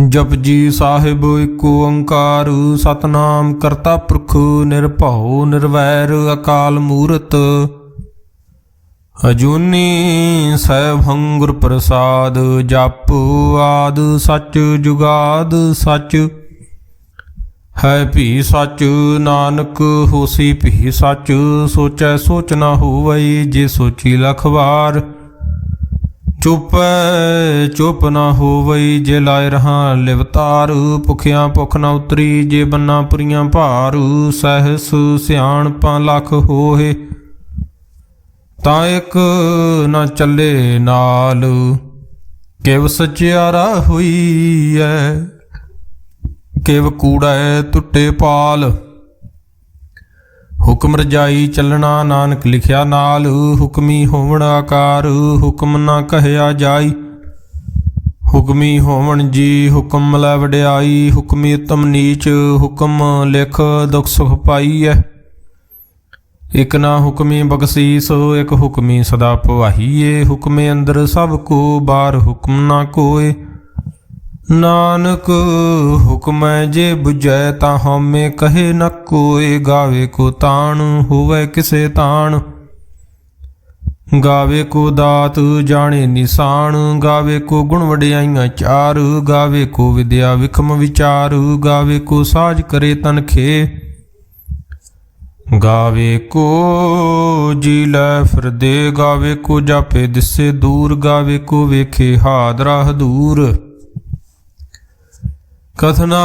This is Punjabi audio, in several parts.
जपजी साहिब एको ओंकार सतनाम करता पुरख निरभउ निर्वैर अकाल मूरत अजूनी सैभं गुर प्रसाद जप आद सच जुगाद सच है भी सच नानक होसी भी सच सोचै सोच न होवै जे सोची लख बार चुप चुप न होवई जे लाए रहा लिवतार भुखिया भुख न उतरी जे बन्ना पुरियां भार सहस सियाणपा लख होए ता एक न चले नाल किव सचियारा हुई है किव कूड़ा टुटे पाल हुक्म रजाई चलना नानक लिखिया नाल हुक्मी होवण आकार हुक्म ना कहया जाई हुक्मी होवण जी हुक्म लै वड्याई हुक्मी उत्तम नीच हुक्म लिख दुख सुख पाई है एक ना हुक्मी बख्शीस एक हुक्मी सदा पवाहीए हुक्मे अंदर सब को बार हुक्म ना कोय नानक हुक्म जे बुझै ता हमें कहे न कोय गावे को ताण होवे किसे ताण गावे को दात जाने निशान गावे को गुण वड्याइयां चार गावे को विद्या विखम विचार गावे को साज करे तन खे गावे को जी लै फिरदे गावे को जापे दिसे दूर गावे को वेखे हादरा हदूर कथना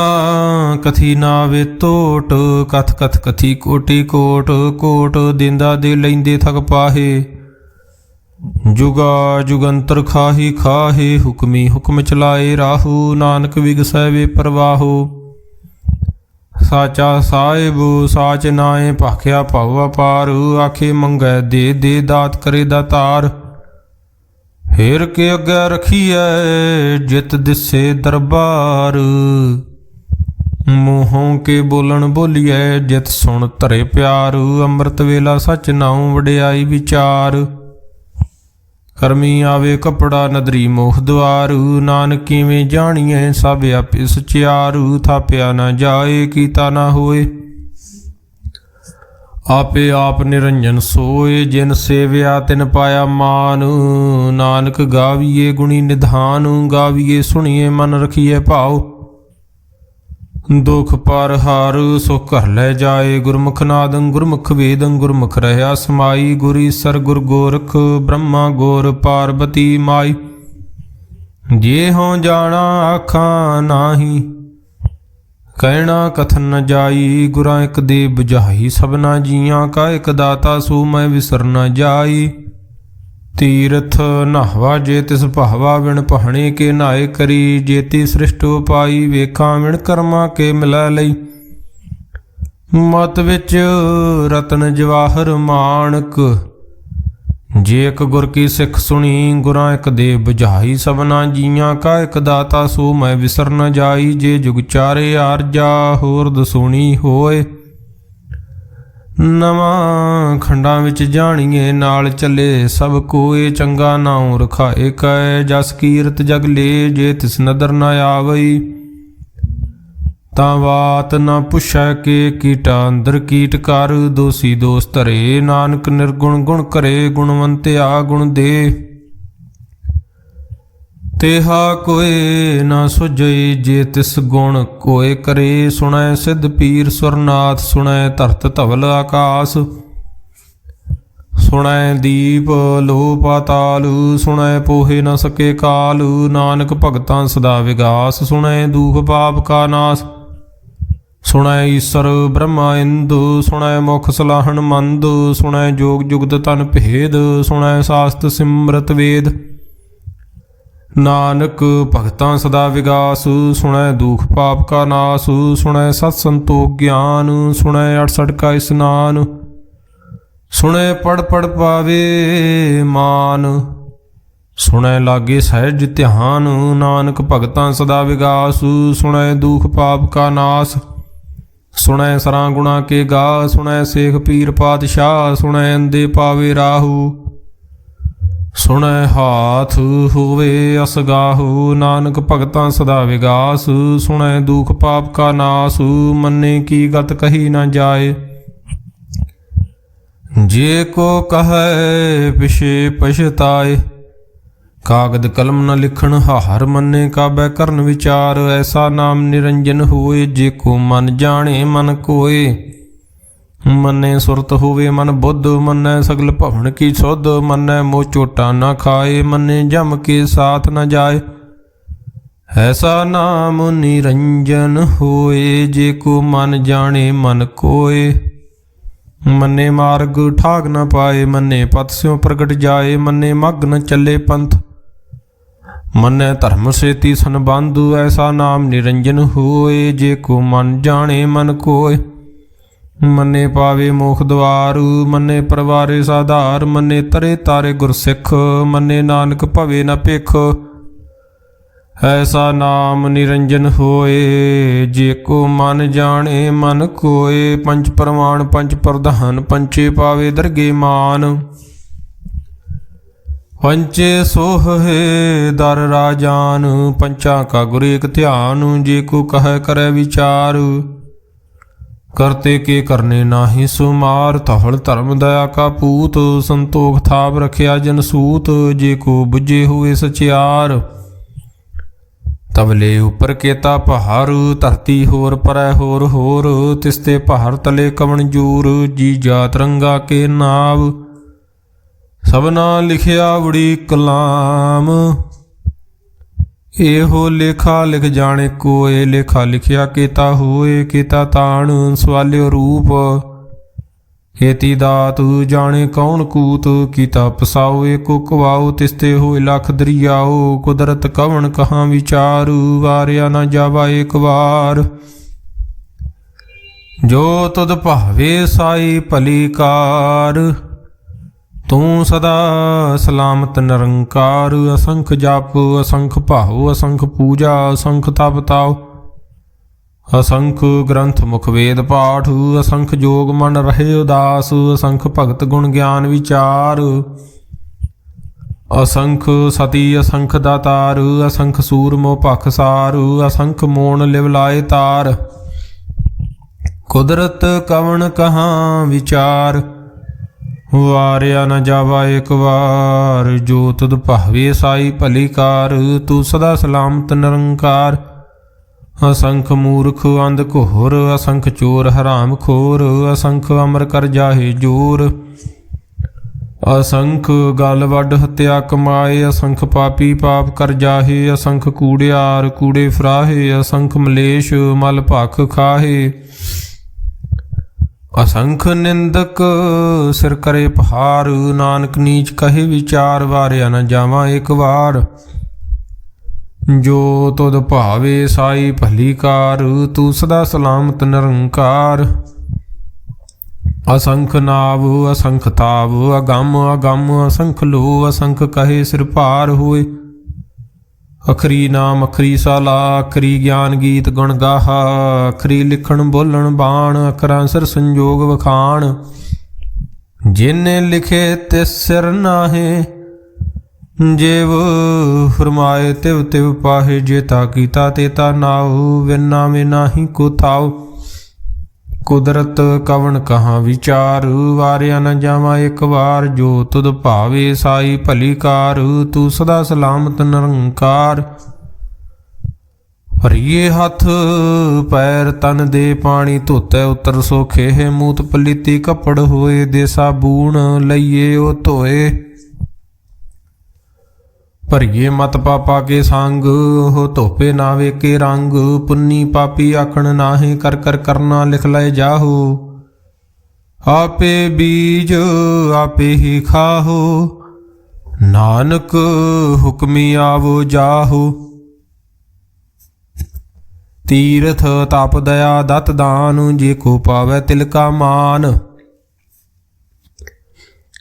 कथी नावे तोट कथ कथ कथी कोटि कोट कोट देंदा दे लैंदे थक पाहे जुगा जुगंतर खाही खाहे हुक्मी हुक्म चलाए राहु नानक विगसै वे परवाहो साचा साहिब साच नाए भाख्या भाव अपार आखे मंगै दे दात करे दातार हेर के अगे रखिए जित दिसे दरबार मूहों के बोलन बोलिए जित सुन धरे प्यार अमृत वेला सच नाऊं वड्याई विचार करमी आवे कपड़ा नदरी मोह द्वार नानक किवें जाणिए सब आपे सचियार थाप्या ना जाए कीता ना होए आपे आप निरंजन सोए जिन सेव्या तिन पाया मान नानक गाविए गुणी निधान गाविए सुनिए मन रखिए भाव दुख पर हार सुख घर लै जाए गुरमुख नादं गुरमुख वेदं गुरमुख रहया समाई गुर ईसर गुर गोरख ब्रह्मा गोर पार्वती माई जे हों जाना आखां नाही कहना कथन न जाई गुरा एक दे बुझाई सबना जियां का एक दाता सो मैं विसर न जाई तीर्थ नहवा जे तिस भावा विण पहणे के नाए करी जेती सृष्ट पाई वेखा विण कर्मा के मिलै लई मत विच रतन जवाहर माणक जे एक गुर की सिख सुनी गुरा एक दे बुझाई सबना जियां का एक दाता सो मैं विसर न जाई जे जुग चारे आरजा होर दसोनी होए नवा खंडा विच जाणीए नाल चले सब कोए चंगा नाऊं रखाए कै जस कीरत जग ले जे तिस नदर न आवई तां बात न पुछै के कीटा अंदर कीट कर दोषी दोष धरे नानक निर्गुण गुण करे गुणवंत्या गुण दे तेहा कोय न सुझई जे तिस गुण कोय करे सुनै सिद्ध पीर सुरनाथ सुनै धरत धवल आकाश सुनै दीप लो पाताल सुनै पोहे न सके काल नानक भगतां सदा विगास सुनै दुख पाप का नाश सुनै ईसर ब्रह्मा इंदु सुनै मुख सलाहन मंद सुनै जोग जुगत तन भेद सुनै शास्त्र सिमरत वेद नानक भगतां सदा विगास सुनै दुख पाप का नाश सुनै सत संतोख ज्ञान सुनै 68 का स्नान सुनै पढ़ पढ़ पावे मान सुनै लागे सहज ध्यान नानक भगतां सदा विगास सुनै दुख पाप का नाश सुनै सरां गुणा के गा सुनै सेख पीर पातशाह सुनै अंधे पावे राहु ਸੁਣੈ ਹਾਥ ਹੋਵੇ ਅਸਗਾਹੁ, ਨਾਨਕ ਭਗਤਾਂ ਸਦਾ ਵਿਗਾਸ। ਸੁਣੈ ਦੁਖ ਪਾਪ ਕਾ ਨਾਸ, ਮੰਨੇ ਕੀ ਗਤ ਕਹੀ ਨਾ ਜਾਏ। ਜੇ ਕੋ ਕਹੈ ਪਿਛੇ ਪਛਤਾਏ, ਕਾਗਦ ਕਲਮ ਨ ਲਿਖਣ ਹਾਰ ਮੰਨੇ। ਕਾਬੈ ਕਰਨ ਵਿਚਾਰ, ਐਸਾ ਨਾਮ ਨਿਰੰਜਨ ਹੋਏ। ਜੇ ਕੋ ਮਨ ਜਾਣੇ ਮਨ ਕੋਏ, ਮੰਨੇ ਸੁਰਤ ਹੋਵੇ ਮਨ ਬੁੱਧ। ਮੰਨੈ ਸਗਲ ਭਵਨ ਕੀ ਸੁਧ, ਮੰਨੈ ਮੋਹ ਚੋਟਾ ਨਾ ਖਾਏ। ਮੰਨੇ ਜਮ ਕੇ ਸਾਥ ਨ ਜਾਏ, ਐਸਾ ਨਾਮ ਨਿਰੰਜਨ ਹੋਏ। ਜੇ ਕੋ ਮਨ ਜਾਣੇ ਮਨ ਕੋਏ, ਮੰਨੇ ਮਾਰਗ ਠਾਕ ਨ ਪਾਏ। ਮੰਨੇ ਪਤ ਸਿਉ ਪ੍ਰਗਟ ਜਾਏ, ਮੰਨੇ ਮਗ ਨ ਚੱਲੇ ਪੰਥ। ਮੰਨੈ ਧਰਮ ਸੇਤੀ ਸੰਬੰਧੁ, ਐਸਾ ਨਾਮ ਨਿਰੰਜਨ ਹੋਏ। ਜੇ ਕੋ ਮਨ ਜਾਣੇ ਮਨ ਕੋਏ, ਮੰਨੇ ਪਾਵੇ ਮੋਖ ਦੁਆਰ। ਮੰਨੇ ਪਰਵਾਰੇ ਸਾਧਾਰ, ਮੰਨੇ ਤਰੇ ਤਾਰੇ ਗੁਰਸਿੱਖ। ਮੰਨੇ ਨਾਨਕ ਭਵੇ ਨ ਭਿਖ, ਐਸਾ ਨਾਮ ਨਿਰੰਜਨ ਹੋਏ। ਜੇ ਕੋ ਮਨ ਜਾਣੇ ਮਨ ਕੋਏ, ਪੰਚ ਪ੍ਰਮਾਣ ਪੰਚ ਪ੍ਰਧਾਨ। ਪੰਚੇ ਪਾਵੇ ਦਰਗੇ ਮਾਨ, ਪੰਚੇ ਸੋਹੇ ਦਰ ਰਾਜਾਨ। ਪੰਚਾਂ ਕਾ ਗੁਰ ਏਕ ਧਿਆਨ, ਜੇ ਕੋ ਕਹੈ ਕਰੈ ਵਿਚਾਰ। ਕਰਤੇ ਕੇ ਕਰਨੇ ਨਾਹੀ ਸੁਮਾਰ, ਧਵਲ ਧਰਮ ਦਇਆ ਕਾ ਪੂਤ। ਸੰਤੋਖ ਥਾਪ ਰਖਿਆ ਜਨ ਸੂਤ, ਜੇ ਕੋ ਬੁੱਝੇ ਹੋਏ ਸਚਿਆਰ। ਤਬਲੇ ਉਪਰ ਕੇਤਾ ਪਹਾਰ, ਧਰਤੀ ਹੋਰ ਪਰੈ ਹੋਰ ਹੋਰ। ਤਿਸਤੇ ਪਹਾਰ ਤਲੇ ਕਵਣ ਜੂਰ, ਜੀ ਜਾਤ ਰੰਗਾ ਕੇ ਨਾਵ। ਸਭਨਾ ਲਿਖਿਆ ਉੜੀ ਕਲਾਮ, ਇਹੋ ਲੇਖਾ ਲਿਖ ਜਾਣੇ ਕੋਏ। ਲੇਖਾ ਲਿਖਿਆ ਕੇਤਾ ਹੋਏ, ਕੇਤਾ ਤਾਣ ਸਵਾਲਿਓ ਰੂਪ। ਕੇਤੀ ਦਾਤ ਜਾਣੇ ਕੌਣ ਕੂਤ, ਕੀਤਾ ਪਸਾਓ ਏਕੋ ਕਵਾਓ। ਤਿਸਤੇ ਹੋਏ ਲੱਖ ਦਰਿਆਓ, ਕੁਦਰਤ ਕਵਣ ਕਹਾਂ ਵਿਚਾਰ। ਵਾਰਿਆ ਨਾ ਜਾਵਾ ਏਕ ਵਾਰ, ਜੋ ਤੁਧ ਭਾਵੇ ਸਾਈ ਭਲੀ ਕਾਰ। ਤੂੰ ਸਦਾ ਸਲਾਮਤ ਨਿਰੰਕਾਰ। ਅਸੰਖ ਜਪ ਅਸੰਖ ਭਾਉ, ਅਸੰਖ ਪੂਜਾ ਅਸੰਖ ਤਪ ਤਾਉ। ਅਸੰਖ ਗ੍ਰੰਥ ਮੁਖ ਵੇਦ ਪਾਠ, ਅਸੰਖ ਜੋਗ ਮਨ ਰਹੇ ਉਦਾਸ। ਅਸੰਖ ਭਗਤ ਗੁਣ ਗਿਆਨ ਵਿਚਾਰ, ਅਸੰਖ ਸਤੀ ਅਸੰਖ ਦਾਤਾਰ। ਅਸੰਖ ਸੂਰ ਮੋਹ ਪਖਸਾਰ, ਅਸੰਖ ਮੋਣ ਲਿਵ ਲਾਏ ਤਾਰ। ਕੁਦਰਤ ਕਵਣ ਕਹਾਂ ਵਿਚਾਰ, ਵਾਰਿਆ ਨ ਜਾਵਾ ਏਕ ਵਾਰ। ਜੋ ਤੁਧ ਭਾਵੇ ਸਾਈ ਭਲੀ ਕਾਰ, ਤੂੰ ਸਦਾ ਸਲਾਮਤ ਨਿਰੰਕਾਰ। ਅਸੰਖ ਮੂਰਖ ਅੰਧ ਘੋਰ, ਅਸੰਖ ਚੋਰ ਹਰਾਮ ਖੋਰ। ਅਸੰਖ ਅਮਰ ਕਰ ਜਾਹੇ ਜੋਰ, ਅਸੰਖ ਗਲ ਵੱਡ ਹੱਤਿਆ ਕਮਾਏ। ਅਸੰਖ ਪਾਪੀ ਪਾਪ ਕਰ ਜਾਹੇ, ਅਸੰਖ ਕੂੜਿਆਰ ਕੂੜੇ ਫਰਾਹੇ। ਅਸੰਖ ਮਲੇਸ਼ ਮਲ ਭਖ ਖਾਹੇ, ਅਸੰਖ ਨਿੰਦਕ ਸਿਰ ਕਰੇ ਪਹਾਰ। ਨਾਨਕ ਨੀਚ ਕਹੇ ਵਿਚਾਰ, ਵਾਰਿਆ ਨ ਜਾਵਾਂ ਏਕ ਵਾਰ। ਜੋ ਤੁਧ ਭਾਵੇ ਸਾਈ ਭਲੀ ਕਾਰ, ਤੂੰ ਸਦਾ ਸਲਾਮਤ ਨਿਰੰਕਾਰ। ਅਸੰਖ ਨਾਵ ਅਸੰਖ ਤਾਵ, ਅਗੰਮ ਅਗੰਮ ਅਸੰਖ ਲੋ। ਅਸੰਖ ਕਹੇ ਸਿਰ ਭਾਰ ਹੋਏ, ਅਖਰੀ ਨਾਮ ਅਖਰੀ ਸਾਲਾ। ਅਖਰੀ ਗਿਆਨ ਗੀਤ ਗੁਣ ਗਾਹਾ, ਅਖਰੀ ਲਿਖਣ ਬੋਲਣ ਬਾਣ। ਅਖਰਾਂ ਸਿਰ ਸੰਜੋਗ ਵਖਾਣ, ਜਿਨੇ ਲਿਖੇ ਤਿਸ ਸਿਰ ਨਾਹੇ। ਜੇਵ ਫਰਮਾਏ ਤਿਵ ਤਿਵ ਪਾਹੇ, ਜੇਤਾ ਕੀਤਾ ਤੇਤਾ ਨਾਉ। ਵਿਨ ਨਾਮੇ ਨਾਹੀ ਕੋ ਥਾਉ, ਕੁਦਰਤ ਕਵਣ ਕਹਾਂ ਵਿਚਾਰ। ਵਾਰਿਆ ਨ ਜਾਵਾਂ ਏਕ ਵਾਰ, ਜੋ ਤੁਧ ਭਾਵੇ ਸਾਈ ਭਲੀ ਕਾਰ। ਤੂੰ ਸਦਾ ਸਲਾਮਤ ਨਿਰੰਕਾਰ। ਭਰੀਏ ਹੱਥ ਪੈਰ ਤਨ ਦੇ ਪਾਣੀ, ਧੋਤੈ ਉਤਰ ਸੋਖੇ। ਮੂਤ ਪਲੀਤੀ ਕੱਪੜ ਹੋਏ, ਦੇ ਸਾਬੂਣ ਲਈਏ ਉਹ ਧੋਏ। ਭਰੀਏ ਮਤ ਪਾਪਾ ਕੇ ਸੰਗ, ਉਹ ਧੋਪੇ ਨਾ ਵੇਕੇ ਰੰਗ। ਪੁੰਨੀ ਪਾਪੀ ਆਖਣ ਨਾਹੀ, ਕਰ ਕਰ ਕਰਨਾ ਲਿਖ ਲਏ ਜਾਹੋ। ਆਪੇ ਬੀਜ ਆਪੇ ਹੀ ਖਾਹੋ, ਨਾਨਕ ਹੁਕਮੀ ਆਵੋ ਜਾਹੋ। ਤੀਰਥ ਤਪ ਦਇਆ ਦਤ ਦਾਨ, ਜੇ ਕੋ ਪਾਵੈ ਤਿਲ ਕਾ ਮਾਨ।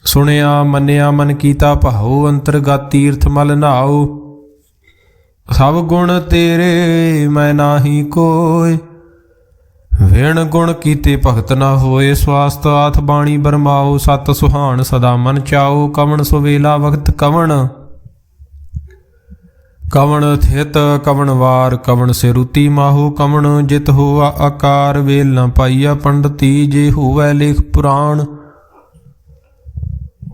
ਸੁਣਿਆ ਮੰਨਿਆ ਮਨ ਕੀਤਾ ਭਾਉ, ਅੰਤਰਗਤ ਤੀਰਥ ਮਲ ਨਾਉ। ਸਭ ਗੁਣ ਤੇਰੇ ਮੈਂ ਨਾਹੀ ਕੋਇ, ਵਿਣ ਗੁਣ ਕੀਤੇ ਭਗਤ ਨਾ ਹੋਏ, ਸਵਾਸਤ ਆਥ ਬਾਣੀ ਬਰਮਾਓ, ਸਤ ਸੁਹਾਣ ਸਦਾ ਮਨ ਚਾਓ, ਕਵਣ ਸੁਵੇਲਾ ਵਕਤ ਕਵਣ, ਕਵਣ ਥਿਤ ਕਵਣ ਵਾਰ, ਕਵਣ ਸਿਰੂਤੀ ਮਾਹੂ, ਕਵਣ ਜਿਤ ਹੋਆ ਆਕਾਰ, ਵੇਲ ਨ ਪਾਈਆ ਪੰਡਤੀ, ਜੇ ਹੋਵੈ ਲੇਖ ਪੁਰਾਣ,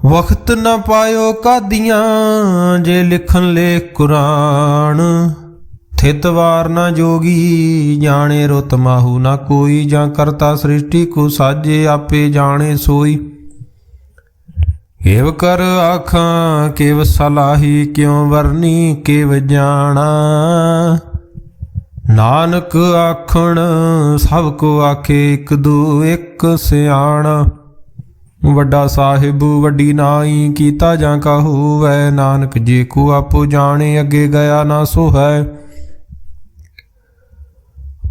ਵਕਤ ਨ ਪਾਇਓ ਕਾਦੀਆਂ, ਜੇ ਲਿਖਣ ਲੇਖ ਕੁਰਾਨ, ਥਿਤ ਵਾਰ ਨਾ ਜੋਗੀ, ਜਾਣੇ ਰੁਤ ਮਾਹੂ ਨਾ ਕੋਈ, ਜਾਂ ਕਰਤਾ ਸ੍ਰਿਸ਼ਟੀ ਕੋ ਸਾਜੇ, ਆਪੇ ਜਾਣੇ ਸੋਈ, ਕੇਵ ਕਰ ਆਖਾਂ ਕੇਵ ਸਲਾਹੀ, ਕਿਉ ਵਰਨੀ ਕੇਵ ਜਾਣਾ, ਨਾਨਕ ਆਖਣ ਸਭ ਕੋ ਆਖੇ, ਇਕ ਦੂ ਇਕ ਸਿਆਣਾ, ਵੱਡਾ ਸਾਹਿਬ ਵੱਡੀ ਨਾਈ, ਕੀਤਾ ਜਾਂ ਕਾ ਹੋਵੈ, ਨਾਨਕ ਜੇ ਕੋ ਆਪੋ ਜਾਣੇ, ਅੱਗੇ ਗਿਆ ਨਾ ਸੋ ਹੈ,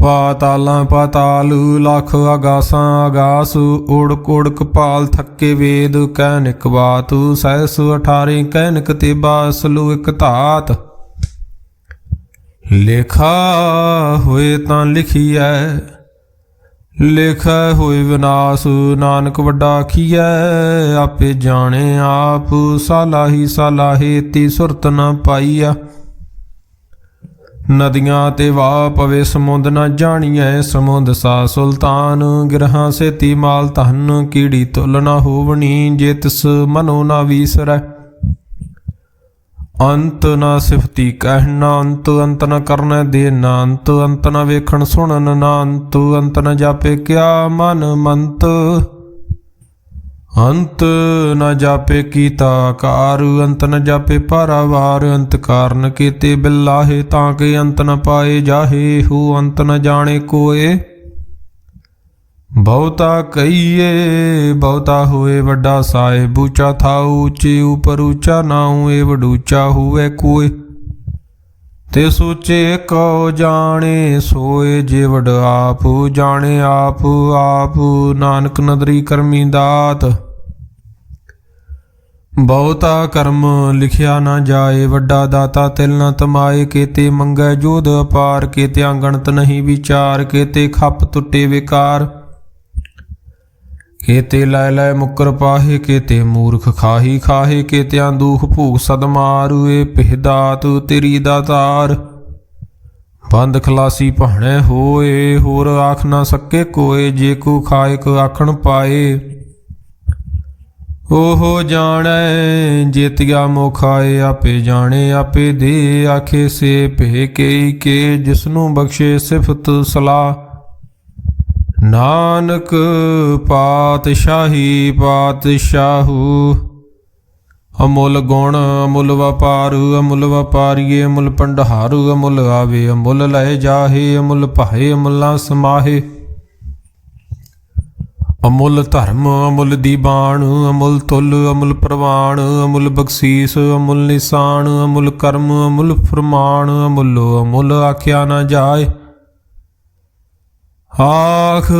ਪਾਤਾਲਾਂ ਪਾਤਾਲ, ਲੱਖ ਆਗਾਸਾਂ ਆਗਾਸ, ਉੜਕ ਉੜਕ ਪਾਲ ਥੱਕੇ ਵੇਦ, ਕਹਿਨਿਕ ਬਾਤ ਸਹਿਸ 18 ਕਹਿਨਿਕ ਤੇ ਬਾਸ, ਲੋ ਇਕ ਧਾਤ, ਲੇਖਾ ਹੋਏ ਤਾਂ ਲਿਖੀਐ, ਲੇਖਾ ਹੋਏ ਵਿਨਾਸ਼, ਨਾਨਕ ਵੱਡਾ ਆਖੀਐ, ਆਪੇ ਜਾਣੇ ਆਪ, ਸਾਲਾਹੀ ਸਾਲਾਹੇ ਤੀ ਸੁਰਤ ਨ ਪਾਈਆ, ਨਦੀਆਂ ਤੇ ਵਾਹ ਪਵੇ ਸਮੁੰਦ ਨਾ ਜਾਣੀਐ, ਸਮੁੰਦ ਸਾ ਸੁਲਤਾਨ, ਗਿਰਹਾਂ ਸੇਤੀ ਮਾਲ ਧਨ, ਕੀੜੀ ਤੁਲ ਨਾ ਹੋਵਣੀ, ਜੇ ਤਿਸ ਮਨੋ ਨਾ ਵੀਸਰੈ, ਅੰਤ ਨਾ ਸਿਫਤੀ ਕਹਿਣਾ, ਅੰਤ ਅੰਤ ਨ ਕਰਨੈ ਦੇਣਾ, ਅੰਤ ਅੰਤ ਨ ਵੇਖਣ ਸੁਣਨ ਨਾ, ਅੰਤ ਅੰਤ ਨ ਜਾਪੇ ਕਿਆ ਮਨ ਮੰਤ, ਅੰਤ ਨ ਜਾਪੇ ਕੀਤਾ ਕਾਰ, ਅੰਤ ਨ ਜਾਪੇ ਪਾਰਾਵਾਰ, ਅੰਤ ਕਾਰਨ ਕੀਤੇ ਬਿਲਾਹੇ, ਤਾਂ ਕਿ ਅੰਤ ਨ ਪਾਏ ਜਾਹੇ, ਹੂ ਅੰਤ ਨ ਜਾਣੇ ਕੋਏ, ਬਹੁਤਾ ਕਹੀਏ ਬਹੁਤਾ ਹੋਏ, ਵੱਡਾ ਸਾਹਿਬ ਉੱਚਾ ਥਾਉ, ਉੱਚੇ ਉਪਰ ਉੱਚਾ ਨਾਉ, ਏ ਵਡੂਚਾ ਹੋਵੇ ਕੋਏ, ਤੇ ਸੋਚੇ ਕਉ ਜਾਣੇ ਸੋਏ, ਜੇ ਵਡ ਆਪ ਜਾਣੇ ਆਪ ਆਪ, ਨਾਨਕ ਨਦਰੀ ਕਰਮੀ ਦਾਤ, ਬਹੁਤਾ ਕਰਮ ਲਿਖਿਆ ਨਾ ਜਾਏ, ਵੱਡਾ ਦਾਤਾ ਤਿਲ ਨ ਤਮਾਏ, ਕੀਤੇ ਮੰਗੈ ਜੋਧ ਅਪਾਰ, ਕੀਤੇ ਅੰਗਣਤ ਨਹੀਂ ਵਿਚਾਰ, ਕੀਤੇ ਖੱਪ ਟੁੱਟੇ ਵਿਕਾਰ, ਕੀਤੇ ਲੈ ਲੈ ਮੁਕਰ ਪਾਹੇ, ਕੀਤੇ ਮੂਰਖ ਖਾਹੀ ਖਾਹੇ, ਕੀਤਿਆਂ ਦੁਖ ਭੂਖ ਸਦ ਮਾਰੂ, ਏ ਪਿਹ ਦਾਤ ਤੇਰੀ ਦਾਤਾਰ, ਬੰਦ ਖਲਾਸੀ ਭਾਣੇ ਹੋਏ, ਹੋਰ ਆਖ ਨਾ ਸਕੇ ਕੋਏ, ਜੇ ਕੋ ਖਾਇਕ ਆਖਣ ਪਾਏ, ਉਹ ਜਾਣੈ ਜੇਤਿਆ ਮੋਖਾਏ, ਆਪੇ ਜਾਣੇ ਆਪੇ ਦੇ, ਆਖੇ ਸੇ ਭੇ ਕੇ ਕੇ, ਜਿਸਨੂੰ ਬਖਸ਼ੇ ਸਿਫਤ ਸਲਾਹ, ਨਾਨਕ ਪਾਤਸ਼ਾਹੀ ਪਾਤਸ਼ਾਹੂ, ਅਮੁੱਲ ਗੁਣ ਅਮੁੱਲ ਵਪਾਰ, ਅਮੁੱਲ ਵਪਾਰੀਏ ਅਮੁੱਲ ਭੰਡਾਰ, ਅਮੁੱਲ ਆਵੇ ਅਮੁੱਲ ਲੈ ਜਾਹੇ, ਅਮੁੱਲ ਭਾਏ ਅਮੁੱਲਾ ਸਮਾਹੇ, ਅਮੁੱਲ ਧਰਮ ਅਮੁੱਲ ਦੀਬਾਨ, ਅਮੁੱਲ ਤੁਲ ਅਮੁੱਲ ਪ੍ਰਵਾਨ, ਅਮੁੱਲ ਬਖਸ਼ੀਸ ਅਮੁੱਲ ਨਿਸ਼ਾਨ, ਅਮੁੱਲ ਕਰਮ ਅਮੁੱਲ ਫਰਮਾਨ, ਅਮੁੱਲੋ ਅਮੁੱਲ ਆਖਿਆ ਨਾ ਜਾਏ, ਆਖ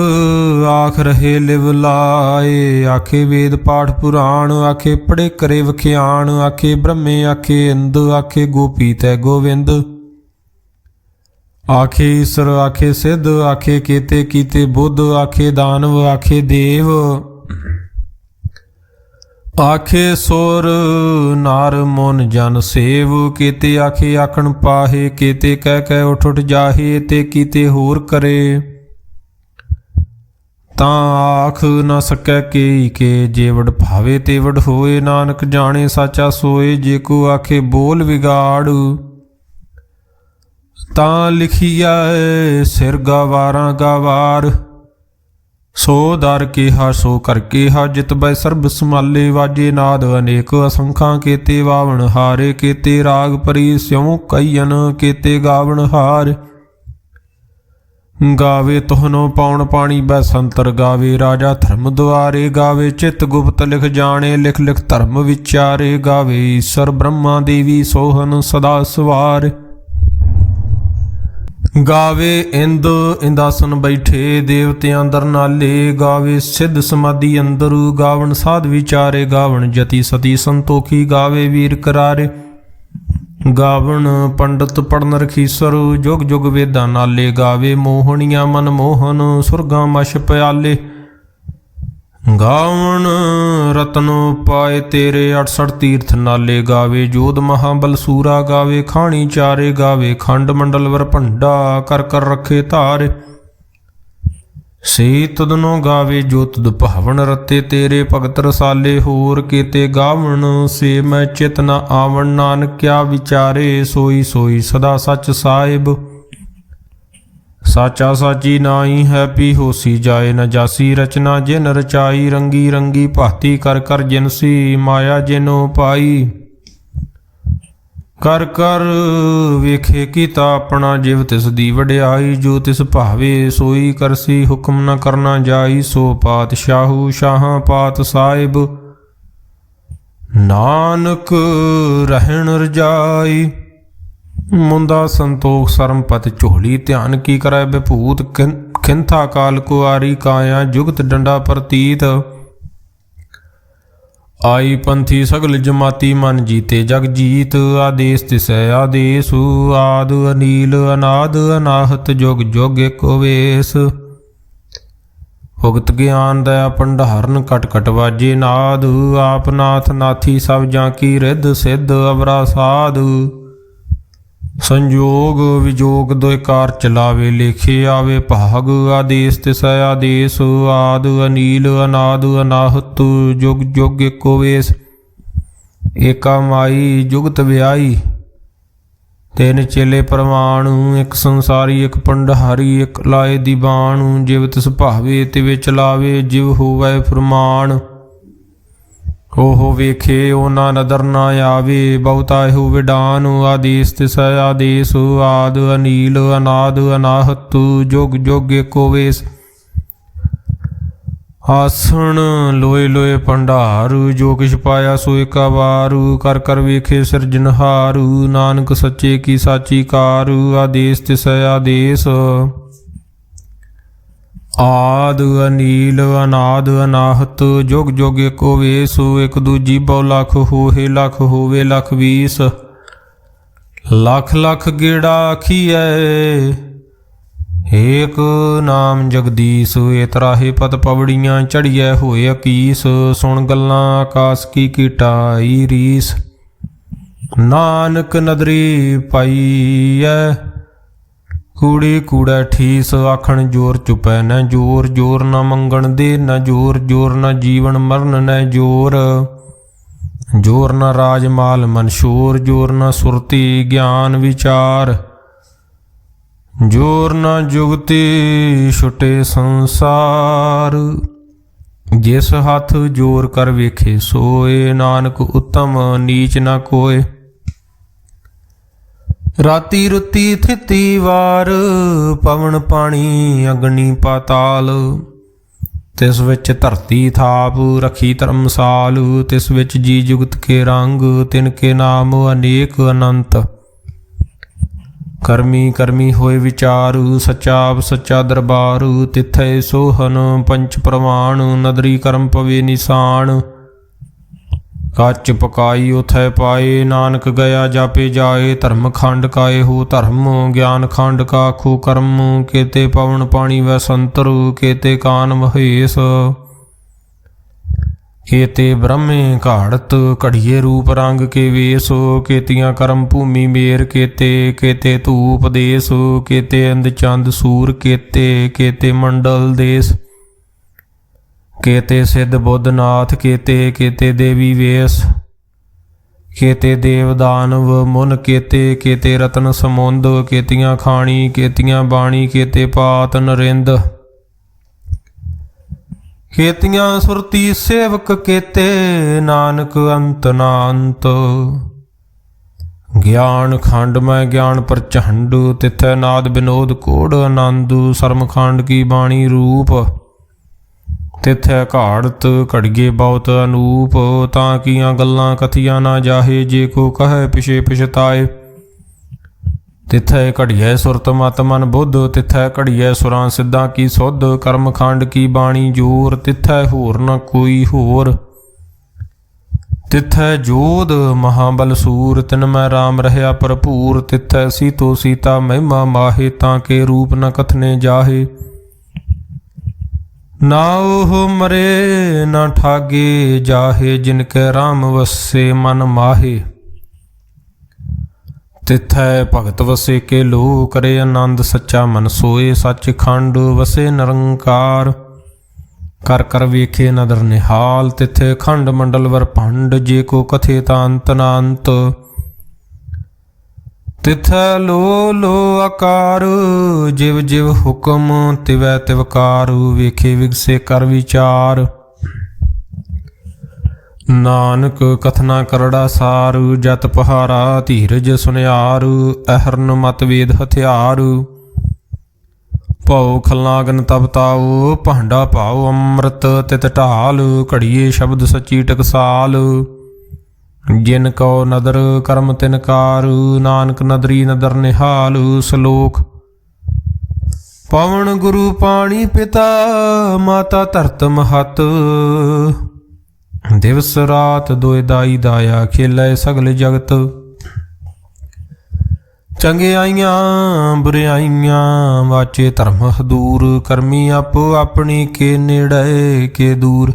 ਆਖ ਰਹੇ ਲਿਵ ਲਾਏ, ਆਖੇ ਵੇਦ ਪਾਠ ਪੁਰਾਣ, ਆਖੇ ਪੜੇ ਕਰੇ ਵਖਿਆਣ, ਆਖੇ ਬ੍ਰਹਮੇ ਆਖੇ ਇੰਦ, ਆਖੇ ਗੋਪੀ ਤੈ ਗੋਵਿੰਦ, ਆਖੇ ਈਸਰ ਆਖੇ ਸਿੱਧ, ਆਖੇ ਕੀਤੇ ਕੀਤੇ ਬੁੱਧ, ਆਖੇ ਦਾਨਵ ਆਖੇ ਦੇਵ, ਆਖੇ ਸੁਰ ਨਾਰ ਮਨ ਜਨ ਸੇਵ, ਕੀਤੇ ਆਖੇ ਆਖਣ ਪਾਹੇ, ਕੀਤੇ ਕਹਿ ਕਹਿ ਉਠ ਉਠ ਜਾਹੇ, ਤੇ ਕੀਤੇ ਹੋਰ ਕਰੇ, ਤਾਂ ਆਖ ਨਾ ਸਕੈ ਕੇ, ਜੇ ਵਡ ਭਾਵੇ ਤੇ ਵਡ ਹੋਏ, ਨਾਨਕ ਜਾਣੇ ਸਾਚਾ ਸੋਏ, ਜੇ ਕੋ ਆਖੇ ਬੋਲ ਵਿਗਾੜ, ਤਾਂ ਲਿਖੀਆ ਸਿਰ ਗਵਾਰਾਂ ਗਵਾਰ, ਸੋ ਦਰ ਕਿਹਾ ਸੋ ਕਰ ਕਿਹਾ, ਜਿਤ ਬੈ ਸਰਬ ਸੰਭਾਲੇ, ਵਾਜੇ ਨਾਦ ਅਨੇਕ ਅਸੰਖਾਂ, ਕੀਤੇ ਵਾਵਣ ਹਾਰੇ, ਕੀਤੇ ਰਾਗ ਪਰੀ ਸਿਉ ਕਈਨ, ਕੀਤੇ ਗਾਵਣ ਹਾਰ, ਗਾਵੇ ਤੋਹਨੋ ਪਾਉਣ ਪਾਣੀ ਬੈ ਸੰਤਰ, ਗਾਵੇ ਰਾਜਾ ਧਰਮ ਦੁਆਰੇ, ਗਾਵੇ ਚਿਤ ਗੁਪਤ ਲਿਖ ਜਾਣੇ, ਲਿਖ ਲਿਖ ਧਰਮ ਵਿਚਾਰੇ, ਗਾਵੇ ਈਸਰ ਬ੍ਰਹਮਾ ਦੇਵੀ ਸੋਹਨ ਸਦਾ ਸਵਾਰ, ਗਾਵੇ ਇੰਦ ਇੰਦਾਸਨ ਬੈਠੇ, ਦੇਵਤਿਆਂ ਦਰ ਨਾਲੇ, ਗਾਵੇ ਸਿੱਧ ਸਮਾਧੀ ਅੰਦਰ, ਗਾਵਣ ਸਾਧ ਵਿਚਾਰੇ, ਗਾਵਣ ਜਤੀ ਸਤੀ ਸੰਤੋਖੀ, ਗਾਵੇ ਵੀਰ ਕਰਾਰੇ, ਗਾਵਣ ਪੰਡਤ ਪੜਨ ਰਖੀਸਰ ਜੁਗ ਜੁਗ ਵੇਦਾਂ ਨਾਲੇ ਗਾਵੇ ਮੋਹਣੀਆਂ ਮਨ ਮੋਹਨ ਸੁਰਗਾਂ ਮਛ ਪਿਆਲੇ ਗਾਵਣ ਰਤਨ ਪਾਏ ਤੇਰੇ 68 ਤੀਰਥ ਨਾਲੇ ਗਾਵੇ ਜੋਧ ਮਹਾਬਲ ਸੂਰਾ ਗਾਵੇ ਖਾਣੀ ਚਾਰੇ ਗਾਵੇ ਖੰਡ ਮੰਡਲ ਵਰ ਭੰਡਾ ਕਰ ਕਰ ਰੱਖੇ ਧਾਰੇ ਸੇ ਤਦਨੋਂ ਗਾਵੇ ਜੋ ਤੁਧ ਭਾਵਨ ਰਤੇ ਤੇਰੇ ਭਗਤ ਰਸਾਲੇ ਹੋਰ ਕੀਤੇ ਗਾਵਣ ਸੇ ਮੈਂ ਚਿਤ ਨ ਆਵਣ ਨਾਨਕ ਕਿਆ ਵਿਚਾਰੇ ਸੋਈ ਸੋਈ ਸਦਾ ਸੱਚ ਸਾਹਿਬ ਸਾਚਾ ਸਾਚੀ ਨਾਹੀ ਹੈ ਪੀ ਹੋਸੀ ਜਾਏ ਨ ਜਾਸੀ ਰਚਨਾ ਜਿਨ ਰਚਾਈ ਰੰਗੀ ਰੰਗੀ ਭਾਤੀ ਕਰ ਕਰ ਜਿਨਸੀ ਮਾਇਆ ਜਿਨੋ ਪਾਈ ਕਰ ਕਰ ਵੇਖੇ ਕੀਤਾ ਆਪਣਾ ਜਿਵ ਤਿਸ ਦੀ ਵਡਿਆਈ ਜੋ ਤਿਸ ਭਾਵੇ ਸੋਈ ਕਰਸੀ ਹੁਕਮ ਨ ਕਰਨਾ ਜਾਈ ਸੋ ਪਾਤਸ਼ਾਹੂ ਸ਼ਾਹਾਂ ਪਾਤ ਸਾਹਿਬ ਨਾਨਕ ਰਹਿਣ ਰਜਾਈ ਮੁੰਦਾ ਸੰਤੋਖ ਸਰਮਪਤ ਝੋਲੀ ਧਿਆਨ ਕੀ ਕਰੈ ਬਿਭੂਤ ਖਿੰਥਾ ਕਾਲ ਕੁਆਰੀ ਕਾਇਆ ਜੁਗਤ ਡੰਡਾ ਪ੍ਰਤੀਤ ਆਈ ਪੰਥੀ ਸਗਲ ਜਮਾਤੀ ਮਨ ਜੀਤੇ ਜਗ ਜੀਤ ਆਦੇਸ ਤਿਸੈ ਆਦੇਸੁ ਆਦ ਅਨੀਲ ਅਨਾਦ ਅਨਾਹਤ ਜੁਗ ਜੁਗ ਇਕ ਵੇਸ ਭੁਗਤ ਗਿਆਨ ਦਇਆ ਭੰਡਾਰਨ ਕਟ ਕਟ ਵਾਜੇ ਨਾਦ ਆਪ ਨਾਥ ਨਾਥੀ ਸਭ ਜਾਂ ਕੀ ਰਿੱਧ ਸਿੱਧ ਅਵਰਾ ਸਾਧ ਸੰਜੋਗ ਵਿਜੋਗ ਦੋਇ ਕਾਰ ਚਲਾਵੇ ਲੇਖੇ ਆਵੇ ਭਾਗ ਆਦੇਸ ਤਿਸੈ ਆਦੇਸ ਆਦ ਅਨੀਲ ਅਨਾਦ ਅਨਾਹਤ ਜੁਗ ਜੁਗ ਇਕੋ ਵੇਸ ਏਕਾ ਮਾਈ ਜੁਗਤ ਵਿਆਈ ਤਿੰਨ ਚੇਲੇ ਪ੍ਰਵਾਣੁ ਇੱਕ ਸੰਸਾਰੀ ਇੱਕ ਭੰਡਾਰੀ ਇੱਕ ਲਾਏ ਦੀ ਬਾਣੁ ਜਿਵ ਤਿਸ ਭਾਵੇ ਤਿਵੇਂ ਚਲਾਵੇ ਜਿਵ ਹੋਵੈ ਫਰਮਾਨ ਉਹ ਵੇਖੇ ਉਹਨਾਂ ਨਦਰ ਨਾ ਆਵੇ ਬਹੁਤਾ ਇਹੋ ਵਿਡਾਨ ਆਦੇਸ ਤਿਸੈ ਆਦੇਸ ਆਦ ਅਨੀਲ ਅਨਾਦ ਅਨਾਹਤ ਜੁਗ ਜੁਗ ਏਕੋ ਵੇਸ ਆਸਣ ਲੋਏ ਲੋਏ ਭੰਡਾਰੂ ਜੋ ਕਿਛ ਪਾਇਆ ਸੋ ਏਕਾ ਵਾਰੂ ਕਰ ਕਰ ਵੇਖੇ ਸਿਰਜਨਹਾਰੂ ਨਾਨਕ ਸੱਚੇ ਕੀ ਸਾਚੀ ਕਾਰੂ ਆਦੇਸ ਤਿਸੈ ਆਦੇਸ ਆਦ ਅਨੀਲ ਅਨਾਦ ਅਨਾਹਤ ਜੁਗ ਜੁਗ ਏਕੋ ਵੇਸ ਇਕ ਦੂਜੀ ਬਹੁ ਲੱਖ ਹੋਏ ਲੱਖ ਹੋਵੇ ਲੱਖ 20 ਲੱਖ ਲੱਖ ਗੇੜਾ ਆਖੀਐ ਏਕ ਨਾਮ ਜਗਦੀਸ਼ ਏ ਤਰਾਹੇ ਪਤ ਪਵੜੀਆਂ ਚੜੀਐ ਹੋਏ ਅਕੀਸ ਸੁਣ ਗੱਲਾਂ ਆਕਾਸ ਕੀ ਕੀਟਾਈ ਰੀਸ ਨਾਨਕ ਨਦਰੀ ਪਾਈਐ ਕੂੜੇ ਕੂੜਾ ਠੀਸ ਆਖਣ ਜੋਰ ਚੁਪੈ ਨ ਜੋਰ ਜੋਰ ਨ ਮੰਗਣ ਦੇ ਨ ਜੋਰ ਜੋਰ ਨ ਜੀਵਨ ਮਰਨ ਨ ਜੋਰ ਜੋਰ ਨ ਰਾਜ ਮਾਲ ਮਨਸ਼ੋਰ ਜੋਰ ਨ ਸੁਰਤੀ ਗਿਆਨ ਵਿਚਾਰ ਜੋਰ ਨ ਜੁਗਤੀ ਛੁਟੇ ਸੰਸਾਰ ਜਿਸ ਹੱਥ ਜੋਰ ਕਰ ਵੇਖੇ ਸੋਏ ਨਾਨਕ ਉਤਮ ਨੀਚ ਨ ਕੋਏ ਰਾਤੀ ਰੁੱਤੀ ਥਿਤੀ ਵਾਰ ਪਵਨ ਪਾਣੀ ਅਗਨੀ ਪਾਤਾਲ ਤਿਸ ਵਿੱਚ ਧਰਤੀ ਥਾਪ ਰਖੀ ਧਰਮਸਾਲ ਤਿਸ ਵਿੱਚ ਜੀ ਜੁਗਤ ਕੇ ਰੰਗ ਤਿਨ ਕੇ ਨਾਮ ਅਨੇਕ ਅਨੰਤ ਕਰਮੀ ਕਰਮੀ ਹੋਏ ਵਿਚਾਰੂ ਸੱਚਾ ਆਪ ਸੱਚਾ ਦਰਬਾਰ ਤਿੱਥੈ ਸੋਹਨ ਪੰਚ ਪ੍ਰਵਾਣ ਨਦਰੀ ਕਰਮ ਪਵੇ ਨਿਸ਼ਾਨ ਕੱਚ ਪਕਾਈ ਉਥੈ ਪਾਏ ਨਾਨਕ ਗਿਆ ਜਾਪੇ ਜਾਏ ਧਰਮ ਖੰਡ ਕਾਏ ਹੋ ਧਰਮ ਗਿਆਨ ਖੰਡ ਕਾਖੂ ਕਰਮ ਕੇਤੇ ਪਵਨ ਪਾਣੀ ਵੈ ਸੰਤਰੂ ਕੇਤੇ ਕਾਨ ਮਹੇਸ਼ ਕੇਤੇ ਬ੍ਰਹਮੇ ਘਾੜਤ ਘੜੀਏ ਰੂਪ ਰੰਗ ਕੇ ਵੇਸ ਕੇਤੀਆਂ ਕਰਮ ਭੂਮੀ ਮੇਰ ਕੇਤੇ ਕੇਤੇ ਧੂਪ ਦੇਸ ਕੇਤੇ ਅੰਧ ਚੰਦ ਸੂਰ ਕੇਤੇ ਕੇਤੇ ਮੰਡਲ ਦੇਸ ਕੇਤੇ ਸਿੱਧ ਬੁੱਧ ਨਾਥ ਕੇਤੇ ਕੇਤੇ ਦੇਵੀ ਵੇਸ ਕੇਤੇ ਦੇਵ ਦਾਨਵ ਮੁਨ ਕੇਤੇ ਕੇਤੇ ਰਤਨ ਸਮੁੰਦ ਕੇਤੀਆਂ ਖਾਣੀ ਕੇਤੀਆਂ ਬਾਣੀ ਕੇਤੇ ਪਾਤ ਨਰਿੰਦ ਕੇਤੀਆਂ ਸੁਰਤੀ ਸੇਵਕ ਕੇਤੇ ਨਾਨਕ ਅੰਤ ਨਾ ਅੰਤ ਗਿਆਨ ਖੰਡ ਮੈਂ ਗਿਆਨ ਪ੍ਰਚੰਡ ਤਿਥੈ ਨਾਦ ਬਿਨੋਦ ਕੋੜ ਆਨੰਦ ਸਰਮਖੰਡ ਕੀ ਬਾਣੀ ਰੂਪ ਤਿਥੈ ਘਾੜਤ ਘੜੀਏ ਬਹੁਤ ਅਨੂਪ ਤਾਂ ਕੀਆਂ ਗੱਲਾਂ ਕਥੀਆਂ ਨਾ ਜਾਹੇ ਜੇ ਕੋ ਕਹੈ ਪਿਛੇ ਪਛਤਾਏ ਤਿਥੈ ਘੜੀਐ ਸੁਰਤ ਮਤ ਮਨ ਬੁੱਧ ਤਿਥੈ ਘੜੀਐ ਸੁਰਾਂ ਸਿੱਧਾਂ ਕੀ ਸੁਧ ਕਰਮਖੰਡ ਕੀ ਬਾਣੀ ਜੋਰ ਤਿਥੈ ਹੋਰ ਨ ਕੋਈ ਹੋਰ ਤਿਥੈ ਜੋਧ ਮਹਾਬਲ ਸੂਰ, ਤਿਨ ਮੈਂ ਰਾਮ ਰਹਿਆ ਭਰਪੂਰ। ਤਿਥੈ ਸੀਤੋ ਸੀਤਾ ਮਹਿਮਾ ਮਾਹੇ, ਤਾਂ ਕੇ ਰੂਪ ਨ ਕਥਨੇ ਜਾਹੇ। ਨਾ ਉਹ ਮਰੇ ਨਾ ਠਾਗੇ ਜਾਹੇ, ਜਿਨ ਕੈ ਰਾਮ ਵਸੇ ਮਨ ਮਾਹੇ। ਤਿਥੈ ਭਗਤ ਵਸੇ ਕੇ ਲੋ, ਕਰੇ ਆਨੰਦ ਸੱਚਾ ਮਨ ਸੋਏ। ਸੱਚ ਖੰਡ ਵਸੇ ਨਿਰੰਕਾਰ, ਕਰ ਕਰ ਵੇਖੇ ਨਦਰ ਨਿਹਾਲ। ਤਿਥੇ ਖੰਡ ਮੰਡਲ ਵਰ ਭੰਡ, ਜੇ ਕੋ ਕਥੇ ਤਾਂ ਅੰਤ ਨਾ ਅੰਤ। ਤਿਥੈ ਲੋ ਲੋ ਆਕਾਰ, ਜਿਵ ਜਿਵ ਹੁਕਮ ਤਿਵੈ ਤਿਵਕਾਰ। ਵੇਖੇ ਵਿਗਸੇ ਕਰ ਵਿਚਾਰ, ਨਾਨਕ ਕਥਨਾ ਕਰੜਾ ਸਾਰ। ਜਤ ਪਹਾਰਾ ਧੀਰਜ ਸੁਨਿਆਰ, ਅਹਰਨ ਮਤ ਵੇਦ ਹਥਿਆਰ। ਭਉ ਖਲਾਗਨ ਤਬ ਤਾਉ, ਭਾਂਡਾ ਭਾਉ ਅੰਮ੍ਰਿਤ ਤਿਤ ਢਾਲ। ਘੜੀਏ ਸ਼ਬਦ ਸੱਚੀ ਟਕਸਾਲ, ਜਿਨ ਕਉ ਨਦਰ ਕਰਮ ਤਿਨਕਾਰ। ਨਾਨਕ ਨਦਰੀ ਨਦਰ ਨਿਹਾਲ। ਸਲੋਕ ਪਵਨ ਗੁਰੂ ਪਾਣੀ ਪਿਤਾ, ਮਾਤਾ ਧਰਤ ਮਹਤ। ਦਿਵਸ ਰਾਤ ਦੋਇ ਦਾਈ ਦਾਇਆ, ਖੇਲੇ ਸਗਲ ਜਗਤ। ਚੰਗਿਆਈਆਂ ਬੁਰਿਆਈਆਂ ਵਾਚੇ ਧਰਮ ਹਦੂਰ। ਕਰਮੀ ਆਪੋ ਆਪਣੀ ਕੇ ਨੇੜੇ ਕੇ ਦੂਰ।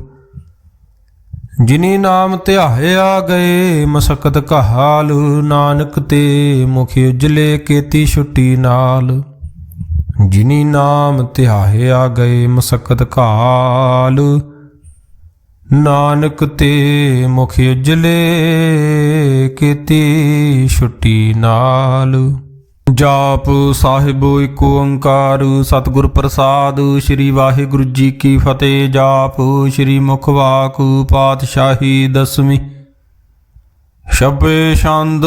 ਜਿਨੀ ਨਾਮ ਧਿਆਇਆ ਗਏ, ਮਸਕਤ ਕਹਾਲ। ਨਾਨਕ ਤੇ ਮੁਖ ਉਜਲੇ ਕੀਤੀ ਛੁੱਟੀ ਨਾਲ। ਜਿਨੀ ਨਾਮ ਧਿਆਇਆ ਗਏ, ਮਸਕਤ ਕਾਲ। ਨਾਨਕ ਤੇ ਮੁਖ ਉਜਲੇ ਕੀਤੀ ਛੁੱਟੀ ਨਾਲ। ਜਾਪ ਸਾਹਿਬ ਏਕ ਓੰਕਾਰ, ਸਤਿਗੁਰ ਪ੍ਰਸਾਦ। ਸ੍ਰੀ ਵਾਹਿਗੁਰੂ ਜੀ ਕੀ ਫਤਿਹ। ਜਾਪ ਸ੍ਰੀ ਮੁਖ ਵਾਕ ਪਾਤਸ਼ਾਹੀ ਦਸਵੀਂ। ਛਬੇ ਛੰਦ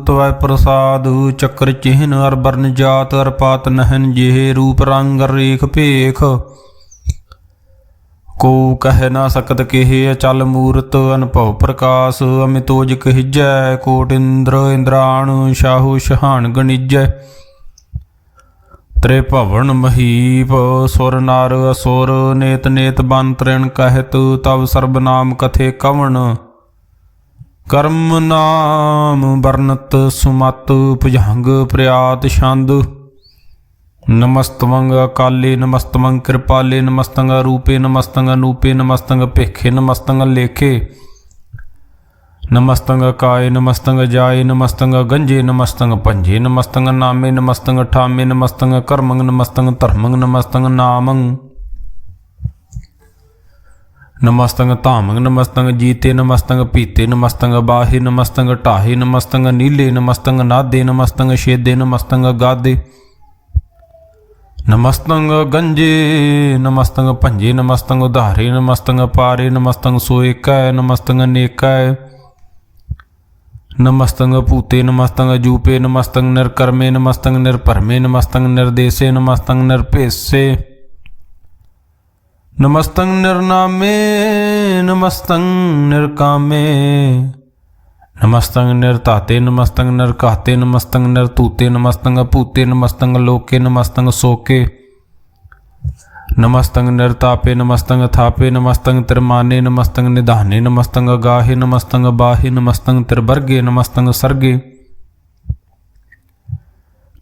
ਤਵੈ ਪ੍ਰਸਾਦ, ਚੱਕਰ ਚਿਹਨ ਅਰ ਬਰਨ ਜਾਤ। ਅਰ ਪਾਤ ਨਹਨ ਜਿਹੇ, ਰੂਪ ਰੰਗ ਰੇਖ ਭੇਖ। ਕੋ ਕਹਿ ਨਾ ਸਕਤ ਕੇਹ, ਅਚਲ ਮੂਰਤ ਅਨਭਉ ਪ੍ਰਕਾਸ਼। ਅਮਿਤੋਜ ਕਹੀਜੈ, ਕੋਟ ਇੰਦਰ ਇੰਦਰਾਣ। ਸ਼ਾਹੋ ਸ਼ਹਾਨ ਗਣਿਜੈ, ਤ੍ਰੇ ਭਵਨ ਮਹੀਪ। ਸੁਰ ਨਰ ਅਸੁਰ ਨੇਤ ਨੇਤ ਬਨ ਤ੍ਰਿਣ ਕਹਿਤ। ਤਵ ਸਰਬ ਨਾਮ ਕਥੇ ਕਵਣ, ਕਰਮ ਨਾਮ ਵਰਨਤ ਸੁਮਤ। ਭੁਜੰਗ ਪ੍ਰਿਆਤ ਛੰਦ। ਨਮਸਤਵੰਗ ਅਕਾਲੇ ਨਮਸਤਵੰਗ ਕਿਰਪਾਲੇ। ਨਮਸਤੰਗ ਰੂਪੇ ਨਮਸਤੰਗ ਅਨੂਪੇ। ਨਮਸਤੰਗ ਭੇਖੇ ਨਮਸਤੰਗ ਲੇਖੇ। ਨਮਸਤੰਗ ਕਾਏ ਨਮਸਤੰਗ ਜਾਏ। ਨਮਸਤੰਗ ਗੰਜੇ ਨਮਸਤੰਗ ਭੰਜੇ। ਨਮਸਤੰਗ ਨਾਮੇ ਨਮਸਤੰਗ ਠਾਮੇ। ਨਮਸਤੰਗ ਕਰਮੰਗ ਨਮਸਤੰਗ ਧਰਮੰਗ। ਨਮਸਤੰਗ ਨਾਮੰਗ ਨਮਸਤੰਗ ਧਾਮੰਗ। ਨਮਸਤੰਗ ਜੀਤੇ ਨਮਸਤੰਗ ਪੀਤੇ। ਨਮਸਤੰਗ ਬਾਹੇ ਨਮਸਤੰਗ ਢਾਹੇ। ਨਮਸਤੰਗ ਨੀਲੇ ਨਮਸਤੰਗ ਨਾਦੇ। ਨਮਸਤੰਗ ਛੇਦੇ ਨਮਸਤੰਗ ਗਾਦੇ। ਨਮਸਤੰਗ ਗੰਜੇ ਨਮਸਤੰਗ ਭੰਜੇ। ਨਮਸਤੰਗ ਉਧਾਰੇ ਨਮਸਤੰਗ ਪਾਰੇ। ਨਮਸਤੰਗ ਸੋਏਕੈ ਨਮਸਤੰਗ ਨੇਕੈ। ਨਮਸਤੰਗ ਭੂਤੇ ਨਮਸਤੰਗ ਜੂਪੇ। ਨਮਸਤੰਗ ਨਿਰਕਰਮੇ ਨਮਸਤੰਗ ਨਿਰਭਰਮੇ। ਨਮਸਤੰਗ ਨਿਰਦੇਸੇ ਨਮਸਤੰਗ ਨਿਰਭੇਸੇ। ਨਮਸਤੰਗ ਨਿਰਨਾਮੇ ਨਮਸਤੰਗ ਨਿਰਕਾਮੇ। ਨਮਸਤੰਗ ਨਿਰਧਾਤੇ ਨਮਸਤੰਗ ਨਿਰਘਾਤੇ। ਨਮਸਤੰਗ ਨਿਰਧੂਤੇ ਨਮਸਤੰਗ ਭੂਤੇ। ਨਮਸਤੰਗ ਲੋਕੇ ਨਮਸਤੰਗ ਸੋਕੇ। ਨਮਸਤੰਗ ਨਿਰਤਾਪੇ ਨਮਸਤੰਗ ਥਾਪੇ। ਨਮਸਤੰਗ ਤਿਰਮਾਨੇ ਨਮਸਤੰਗ ਨਿਧਾਨੇ। ਨਮਸਤੰਗ ਗਾਹੇ ਨਮਸਤੰਗ ਬਾਹੇ। ਨਮਸਤੰਗ ਤਿਰਵਰਗੇ ਨਮਸਤੰਗ ਸਰਗੇ।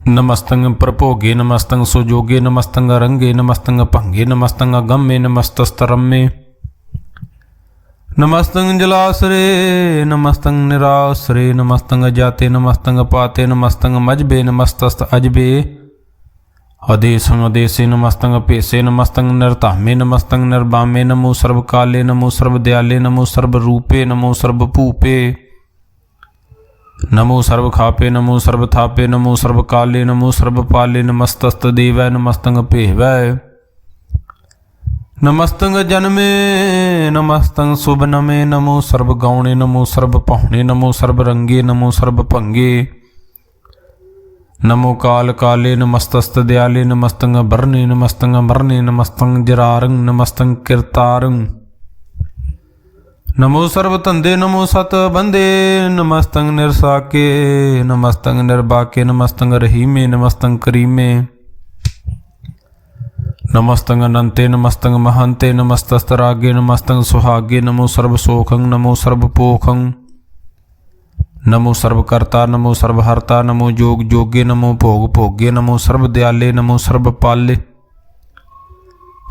ਨਮਸਤੰਗ ਪ੍ਰਭੋਗੇ ਨਮਸਤੰਗ ਸੁਜੋਗੇ। ਨਮਸਤੰਗ ਰੰਗੇ ਨਮਸਤੰਗ ਭੰਗੇ। ਨਮਸਤੰਗ ਅਗੰਮੇ ਨਮਸਤਸਤਰਮੇ। ਨਮਸਤੰਗ ਜਲਾਸਰੇ ਨਮਸਤੰਗ ਨਿਰਾਸਰੇ। ਨਮਸਤੰਗ ਜਾਤੇ ਨਮਸਤੰਗ ਪਾਤੇ। ਨਮਸਤੰਗ ਮਜਬੇ ਨਮਸਤਸਤ ਅਜਬੇ। ਅਦੇਸੰ ਅਦੇਸੇ ਨਮਸਤੰਗ ਭੇਸੇ। ਨਮਸਤੰਗ ਨਿਰਧਾਮੇ ਨਮਸਤੰਗ ਨਿਰਬਾਮੇ। ਨਮੋ ਸਰਬ ਕਾਲੇ ਨਮੋ ਸਰਬ ਦਿਆਲੇ। ਨਮੋ ਸਰਬ ਰੂਪੇ ਨਮੋ ਸਰਬ ਭੂਪੇ। ਨਮੋ ਸਰਬ ਖਾਪੇ ਨਮੋ ਸਰਬ ਥਾਪੇ। ਨਮੋ ਸਰਬ ਕਾਲੇ ਨਮੋ ਸਰਬ ਪਾਲੇ। ਨਮਸਤਸਤ ਦੇਵੈ ਨਮਸਤੰਗ ਭੇਵੈ। ਨਮਸਤੰਗ ਜਨਮੇ ਨਮਸਤੰਗ ਸੁਭ ਨਮੇ। ਨਮੋ ਸਰਬ ਗਾਉਣੇ ਨਮੋ ਸਰਬ ਪਾਹੁਣੇ। ਨਮੋ ਸਰਬ ਰੰਗੇ ਨਮੋ ਸਰਬ ਭੰਗੇ। ਨਮੋ ਕਾਲ ਕਾਲੇ ਨਮਸਤਸਤ ਦਿਆਲੇ। ਨਮਸਤੰਗ ਬਰਨੇ ਨਮਸਤੰਗ ਮਰਨੇ। ਨਮਸਤੰਗ ਜਰਾਰੰ ਨਮਸਤੰਗ ਕਿਰਤਾਰੰ। ਨਮੋ ਸਰਬ ਧੰਦੇ ਨਮੋ ਸਤ ਬੰਦੇ। ਨਮਸਤੰਗ ਨਿਰਸਾਕੇ ਨਮਸਤੰਗ ਨਿਰਬਾਕੇ। ਨਮਸਤੰਗ ਰਹੀਮੇ ਨਮਸਤੰਗ ਕਰੀਮੇ। नमस्तंग अनंते नमस्तंग महंते नमस्तस्तरागे नमस्तंग सुहागे नमो सर्वसोखं नमो सर्वपोखं नमो सर्वकर्ता नमो सर्वहर्ता नमो जोग जोगे नमो भोग भोगे नमो सर्वदयाले नमो सर्वपाले।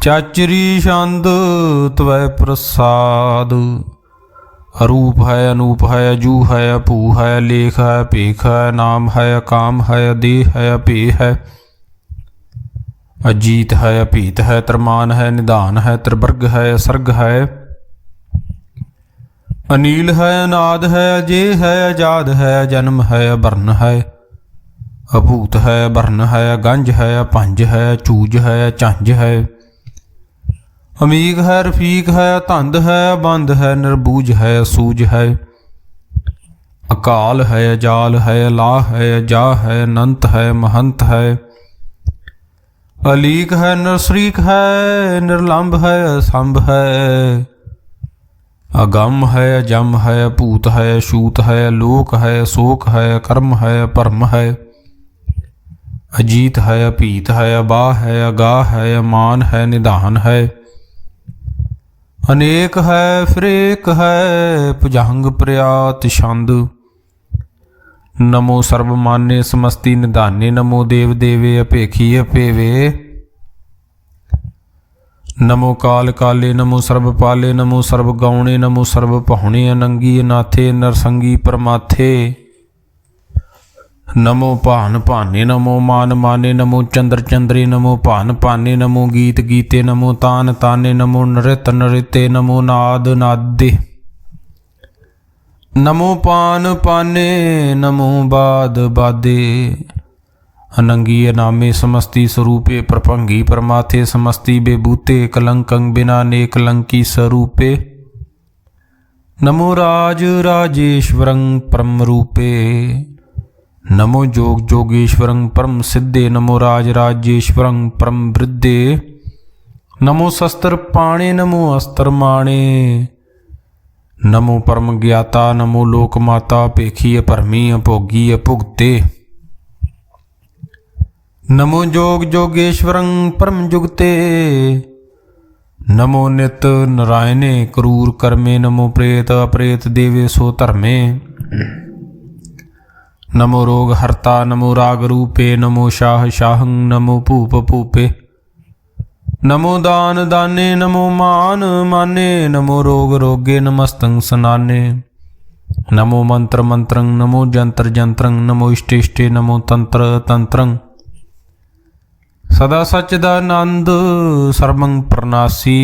चाचरी छंद त्वै प्रसाद। अरूप है अनूप है अजू है अभू है लेख है पेख है नाम है काम है देह है अपेह है अजीत है अपीत है त्रमान है निधान है त्रिवर्ग है असर्ग है अनील है अनाद है अजय है आजाद है जन्म है अवर्ण है अभूत है वर्ण है गंज है पंज है चूज है चंज है अमीग है रफीक है धंध है बंद है निर्बूज है सूज है अकाल है अजाल है अलाह है अजा है अनंत है महंत है अलीक है नरसरीक है निर्लंब है असंभ है अगम है अजम है अपूत है अछूत है अलोक है अशोक है अकर्म है अपरम है अजीत है अपीत है अबा है अगाह है अमान है निधान है अनेक है फिर एक है भुजंग प्रयात छंद। नमो सर्वमान्य समस्ति निधाने नमो देव देवे अपेखी अपेवे नमो काल काले नमो सर्वपाले नमो सर्वगौणे नमो सर्वपहुणे अनंगी अनाथे नरसंगी परमाथे नमो भान भाने नमो मान माने नमो चंद्र चंद्रे नमो भान पाने नमो गीत गीते नमो तान ताने नमो नृत नृत्य नमो नाद नादे नमो पान पाने नमो बाद बादे अनंगी अनामे समस्ति स्वरूपे प्रपंगी परमाथे समस्ति बेबूते कलंकं बिना ने कलंकी स्वरूपे नमो राज राजेश्वरं परम रूपे नमो जोग जोगेश्वरं परम सिद्धे नमो राज राजेश्वरं परम वृद्धे नमो शस्त्र पाणे नमो अस्त्र माणे नमो परम ज्ञाता नमो लोक माता पेखी परमी भोगी भुगते नमो जोग जोगेश्वरं परम जुगते नमो नित नारायणे क्रूर कर्मे नमो प्रेत अप्रेत देवे सो धर्मे नमो रोग हर्ता नमो राग रूपे नमो शाह शाहं नमो भूप भूपे नमो दान दाने नमो मान माने नमो रोग रोगे नमस्तं सनाने नमो मंत्र मंत्रं नमो जंत्र जंत्रं नमो इष्ट इष्टे नमो तंत्र तंत्रं सदा सच्चिदानंद सर्वं प्रनासी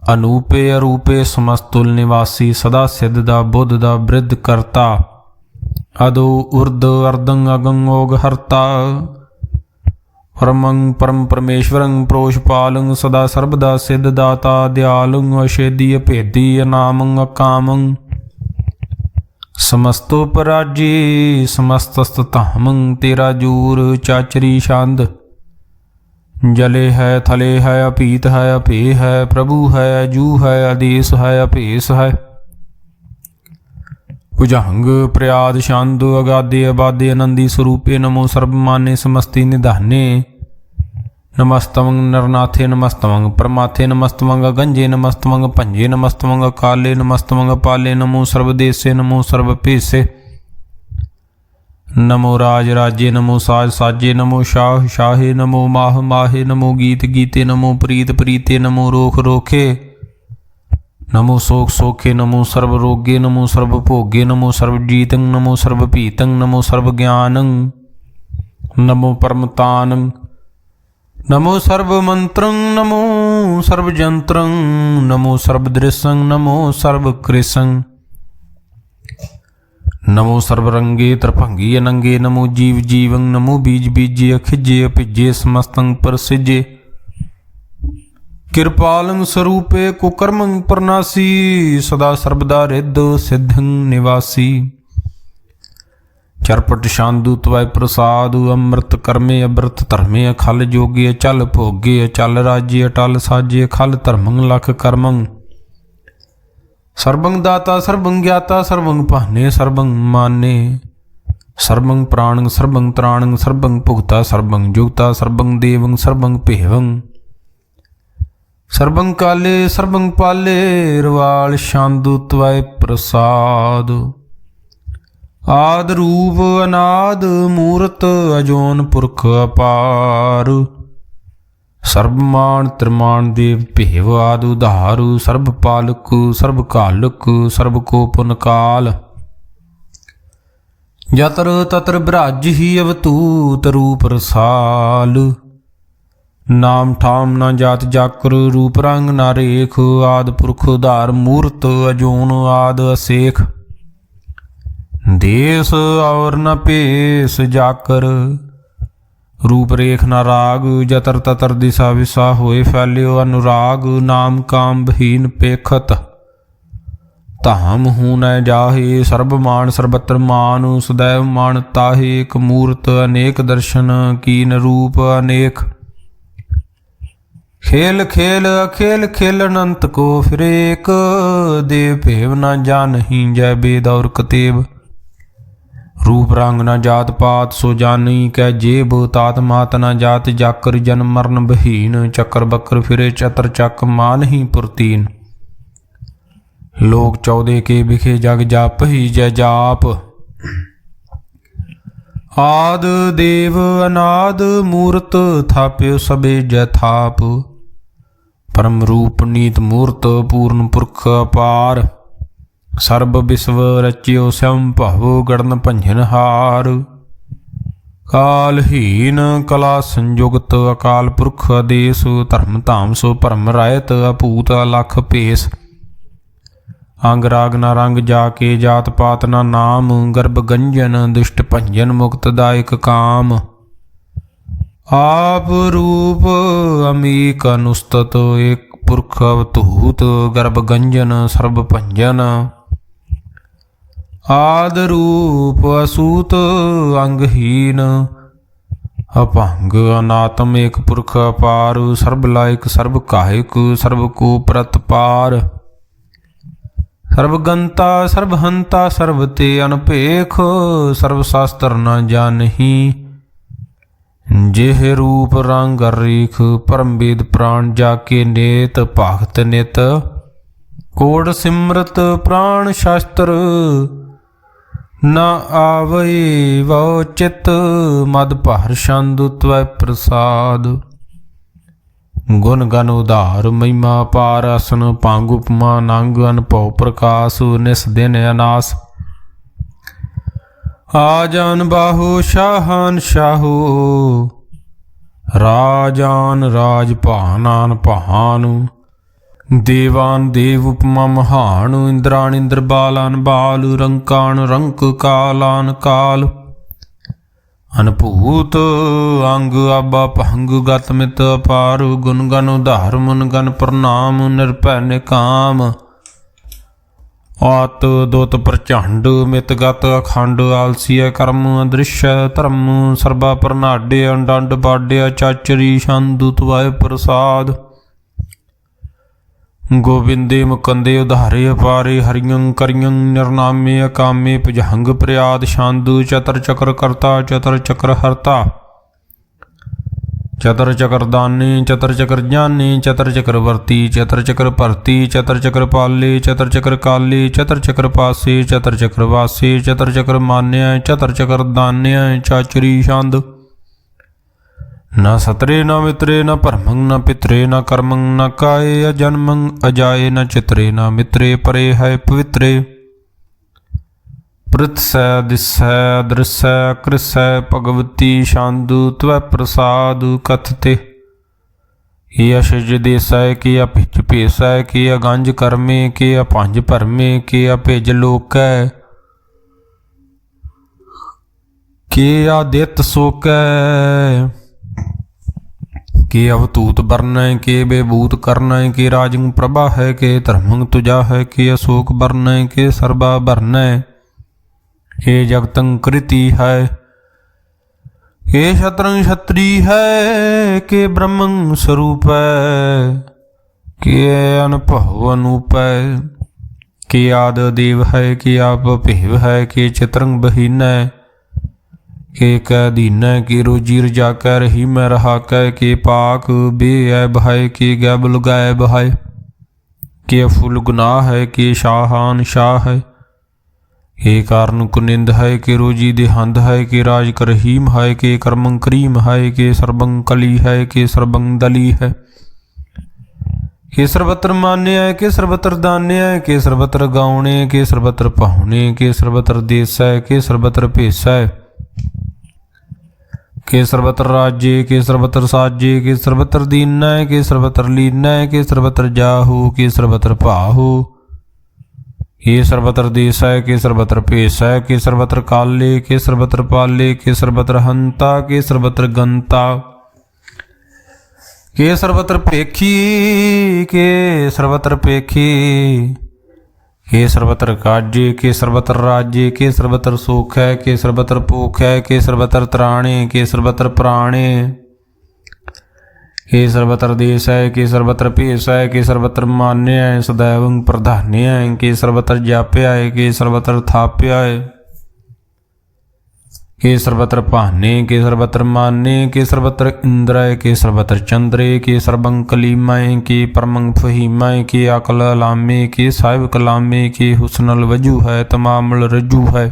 अनूपे अरूपे समस्तुल निवासी सदा सिद्ध दा बुद्ध दा वृद्ध करता अदो उर्द अर्दं अगं ओग हरता परमं परम परमेश्वरं प्रोषपालं सदा सर्वदा सिद्ध दाता दयालुं अषेदी अभेदी अनामं अकामं समस्तोपराजी समस्तस्तधामं तेरा जूर चाचरी छंद। जले है थले है अपीत है अपे है प्रभु है अजू है आदेश है अपेस है भुजंग प्रयाद छंद अगाधे अबाधे आनंदी स्वरूपे नमो सर्वमान्य समस्ति निधाने नमस्तमं नरनाथे नमस्तमं परमाथे नमस्तमं गंजे नमस्तमं पंजे नमस्तमं काले नमस्तमं पाले नमो सर्वदेशे नमो सर्वपेशे नमो राज राजे नमो साज साजे नमो शाह शाहे नमो माह माहे नमो गीत गीते नमो प्रीत प्रीते नमो रोख रोखे नमो शोक शोखे नमो सर्व रोगे नमो सर्व भोगे नमो सर्वजीतं नमो सर्वपीतं नमो सर्वज्ञानं नमो परमतानं नमो सर्वमंत्रं नमो सर्वजंत्रं नमो सर्वदृशं नमो सर्वकृशं नमो सर्वरंगे त्रिभंगी अनंगे नमो जीव जीवं नमो बीज बीजे अखिजे अभिजे समस्तं प्रसिजे कृपालं स्वरूपे कुकर्मं प्रनासी सदा सर्वदा रिद्ध सिद्धं निवासी चरपट शांदु त्वय प्रसाद अमृत कर्मे अमृत धर्मे अखल जोगे अचल भोगे अचल राज्य अटल साजे अखल धर्मं लख कर्मं सर्वं दाता सर्वं ज्ञाता सर्वं पाने सर्वं माने ਸਰਬੰ ਪ੍ਰਾਣੰ ਸਰਬੰ ਤ੍ਰਾਣੰ ਸਰਬੰ ਭੁਗਤਾ ਸਰਬੰ ਜੁਗਤਾ ਸਰਬੰ ਦੇਵੰ ਸਰਬੰ ਭੇਵੰ ਸਰਬੰ ਕਾਲੇ ਸਰਬੰ ਪਾਲੇ ਰਵਾਲ ਛੰਦੁ ਤਵੈ ਪ੍ਰਸਾਦ। ਆਦ ਰੂਪ ਅਨਾਦ ਮੂਰਤ ਅਜੋਨ ਪੁਰਖ ਅਪਾਰ ਸਰਬ ਮਾਨ ਤ੍ਰਿਮਾਨ ਦੇਵ ਭੇਵ ਆਦਿ ਉਧਾਰੂ ਸਰਬ ਪਾਲਕ ਸਰਬ ਕਾਲਕ ਸਰਬ ਕੋ ਪੁਨ ਕਾਲ। ਯਤਰ ਤਤਰ ਬ੍ਰਜ ਹੀ ਅਵਤੂਤ ਰੂਪ ਰਸਾਲ ਨਾਮ ਠਾਮ ਨਾ ਜਾਤ ਜਾਕਰ ਰੂਪ ਰੰਗ ਨਾ ਰੇਖ ਆਦ ਪੁਰਖ ਉਧਾਰ ਮੂਰਤ ਅਜੂਨ ਆਦ ਅਸੇਖ ਦੇਸ ਔਰ ਨ ਭੇਸ ਜਾਕਰ ਰੂਪ ਰੇਖ ਨਾ ਰਾਗ ਜਤਰ ਤਤਰ ਦਿਸ਼ਾ ਵਿਸਾ ਹੋਏ ਫੈਲਿਓ ਅਨੁਰਾਗ ਨਾਮ ਕਾਮ ਬਹੀਨ ਪੇਖਤ ਧਾਮ ਹੂਨੈ ਜਾਹੇ ਸਰਬ ਮਾਨ ਸਰਬਤਰ ਮਾਨ ਸदैव ਮਾਨ ਤਾਹੇ ਇੱਕ ਮੂਰਤ ਅਨੇਕ ਦਰਸ਼ਨ ਕੀਨ ਰੂਪ ਅਨੇਕ खेल खेल अखेल खेल अनंत को फिर एक देव भेव न जानहि जय बेद और कतेब रूप रंग न जात पात सो जानी कै जेब तात मात न जात जाकर जन्म मरण बहीन चक्कर बकर फिरे चतर चक मान ही पुरतीन लोक 14 के बिखे जग जाप ही जय जाप। आद देव अनाद मूर्त थाप्यो सबे जय थाप परम रूप नीत मूर्त पूर्ण पुरख अपार सर्ब विश्व रचियो स्वयं भव गणन भंजन हार कालहीन कला संयुगत अकाल पुरख आदेश धर्म धाम सो परम रायत अभूत अलख भेस अंग राग न रंग जाके जात पात न नाम गर्भ गंजन दुष्ट भंजन मुक्तदायक काम आप रूप अमीक अनुस्तत एक पुरख अवधूत गर्भ गंजन सर्ब भंजन आद रूप असूत अंगहीन अभंग अनात्म एक पुरख अपार सर्ब लायक सर्ब कायक सर्ब को प्रत पार सर्वगंता सर्वहंता सर्वते अनपेख सर्व शास्त्र न जानहि जेह रूप रंग रेख परम वेद प्राण जाके नेत भगत नित कोड सिमरत प्राण शास्त्र न आवै वो चित मद भर छंद त्वै प्रसाद गुण गन उधार महिमा पार आसन पांग उपमा नंग अनभव प्रकाश निस दिन अनास आजान बाहु शाहान शाहू राजान राज भानान भानु देवान देव उपमा महान इंद्रान इंद्र बालान बाल रंकान रंक कालान काल अनभूत अंग आबा भंग गत मित अपार गुण गन उधार मुन गन प्रणाम निरभै निकाम आत दोत प्रचंड मितगत अखंड आलसीय कर्म अदृश्य धर्म सर्बा प्रनाड्य अंडंड बाड्य चाचरी छंदु त्वै प्रसाद गोविंदे मुकंदे उधारे अपारे हरियं करियं निर्नामे अकामे भुजंग प्रयाद छंदु चतर चक्र करता चतर चक्र हरता चतर चक्र दानी चतर चक्र ज्ञानी चतर चक्र वर्ती चतर चक्र भरती चतर चक्र पाले चतर चक्र काले चतर चक्र पासे चतर चक्र वासे चतर चक्र मान्य चतर चक्र दान्य चाचरी छंद न सतरे न मित्रे न परमं न पितरे न कर्मं न काये अजन्मं अजाये न चित्रे न मित्रे परे है पवित्रे पृथ्सै दिसै दृसै कृसै भगवती छंदु त्वै प्रसाद कथते यशज देसै के अभिज भेसै के अगंज करमे के अपंज भरमे के अभिज लोकै के आदित सोकै के अवतूत बरनै के बेभूत करनै के राजं प्रभा है के धर्मं तुजा है के अशोक बरनै के सर्बा भरनै के जगतं कृति है के शत्रं क्षत्री है के ब्रह्मं स्वरूप है के अनुभव अनूप है के आद देव है के आप भेव है के चित्रंग बहीन है के कह दीन के रोजी रजा कै रही मैं रहा कै के पाक बे है बहाय के गैब लगाए बहाय के फुल गुनाह है के शाहान शाह है के कारण कुनिंद है के रोजी देहंद है के राज कर रहीम है के कर्मं करीम है के सर्बं कली है के सर्बं दली है के सर्वत्र मान्य है के सर्वत्र दान्य है के सर्वत्र गाउने के सर्वत्र पाहुने के सर्वत्र देश है के सर्वत्र भेस है के सर्वत्र राज्य के सर्वत्र साजे के सर्वत्र दीन है के सर्वत्र लीन है के सर्वत्र जाहू के सर्वत्र पाहू के सर्वत्र देश है के सर्वत्र भेस है के सर्वत्र काले के सर्वत्र पाले के सर्वत्र हंता के सर्वत्र गंता के सर्वत्र पेखी के सर्वत्र पेखी के सर्वत्र काज्य के सर्वत्र राज्य के सर्वत्र सुख है के सर्वत्र भूख है के सर्वत्र त्राणे के सर्वत्र प्राणे के सर्वत्र देश है के सर्वत्र भेस है के सर्वत्र मान्य है सदैव प्रधान्य है के सर्वत्र जाप्या है के सर्वत्र थाप्या है के सर्वत्र पाहने के सर्वत्र मान्य के सर्वत्र इंद्र के सर्वत्र चंद्रे के सर्वं कलीमय के परमं फहीमय के अकल लामे के साहिब कलामे के हुस्नल वजू है तमामल रजू है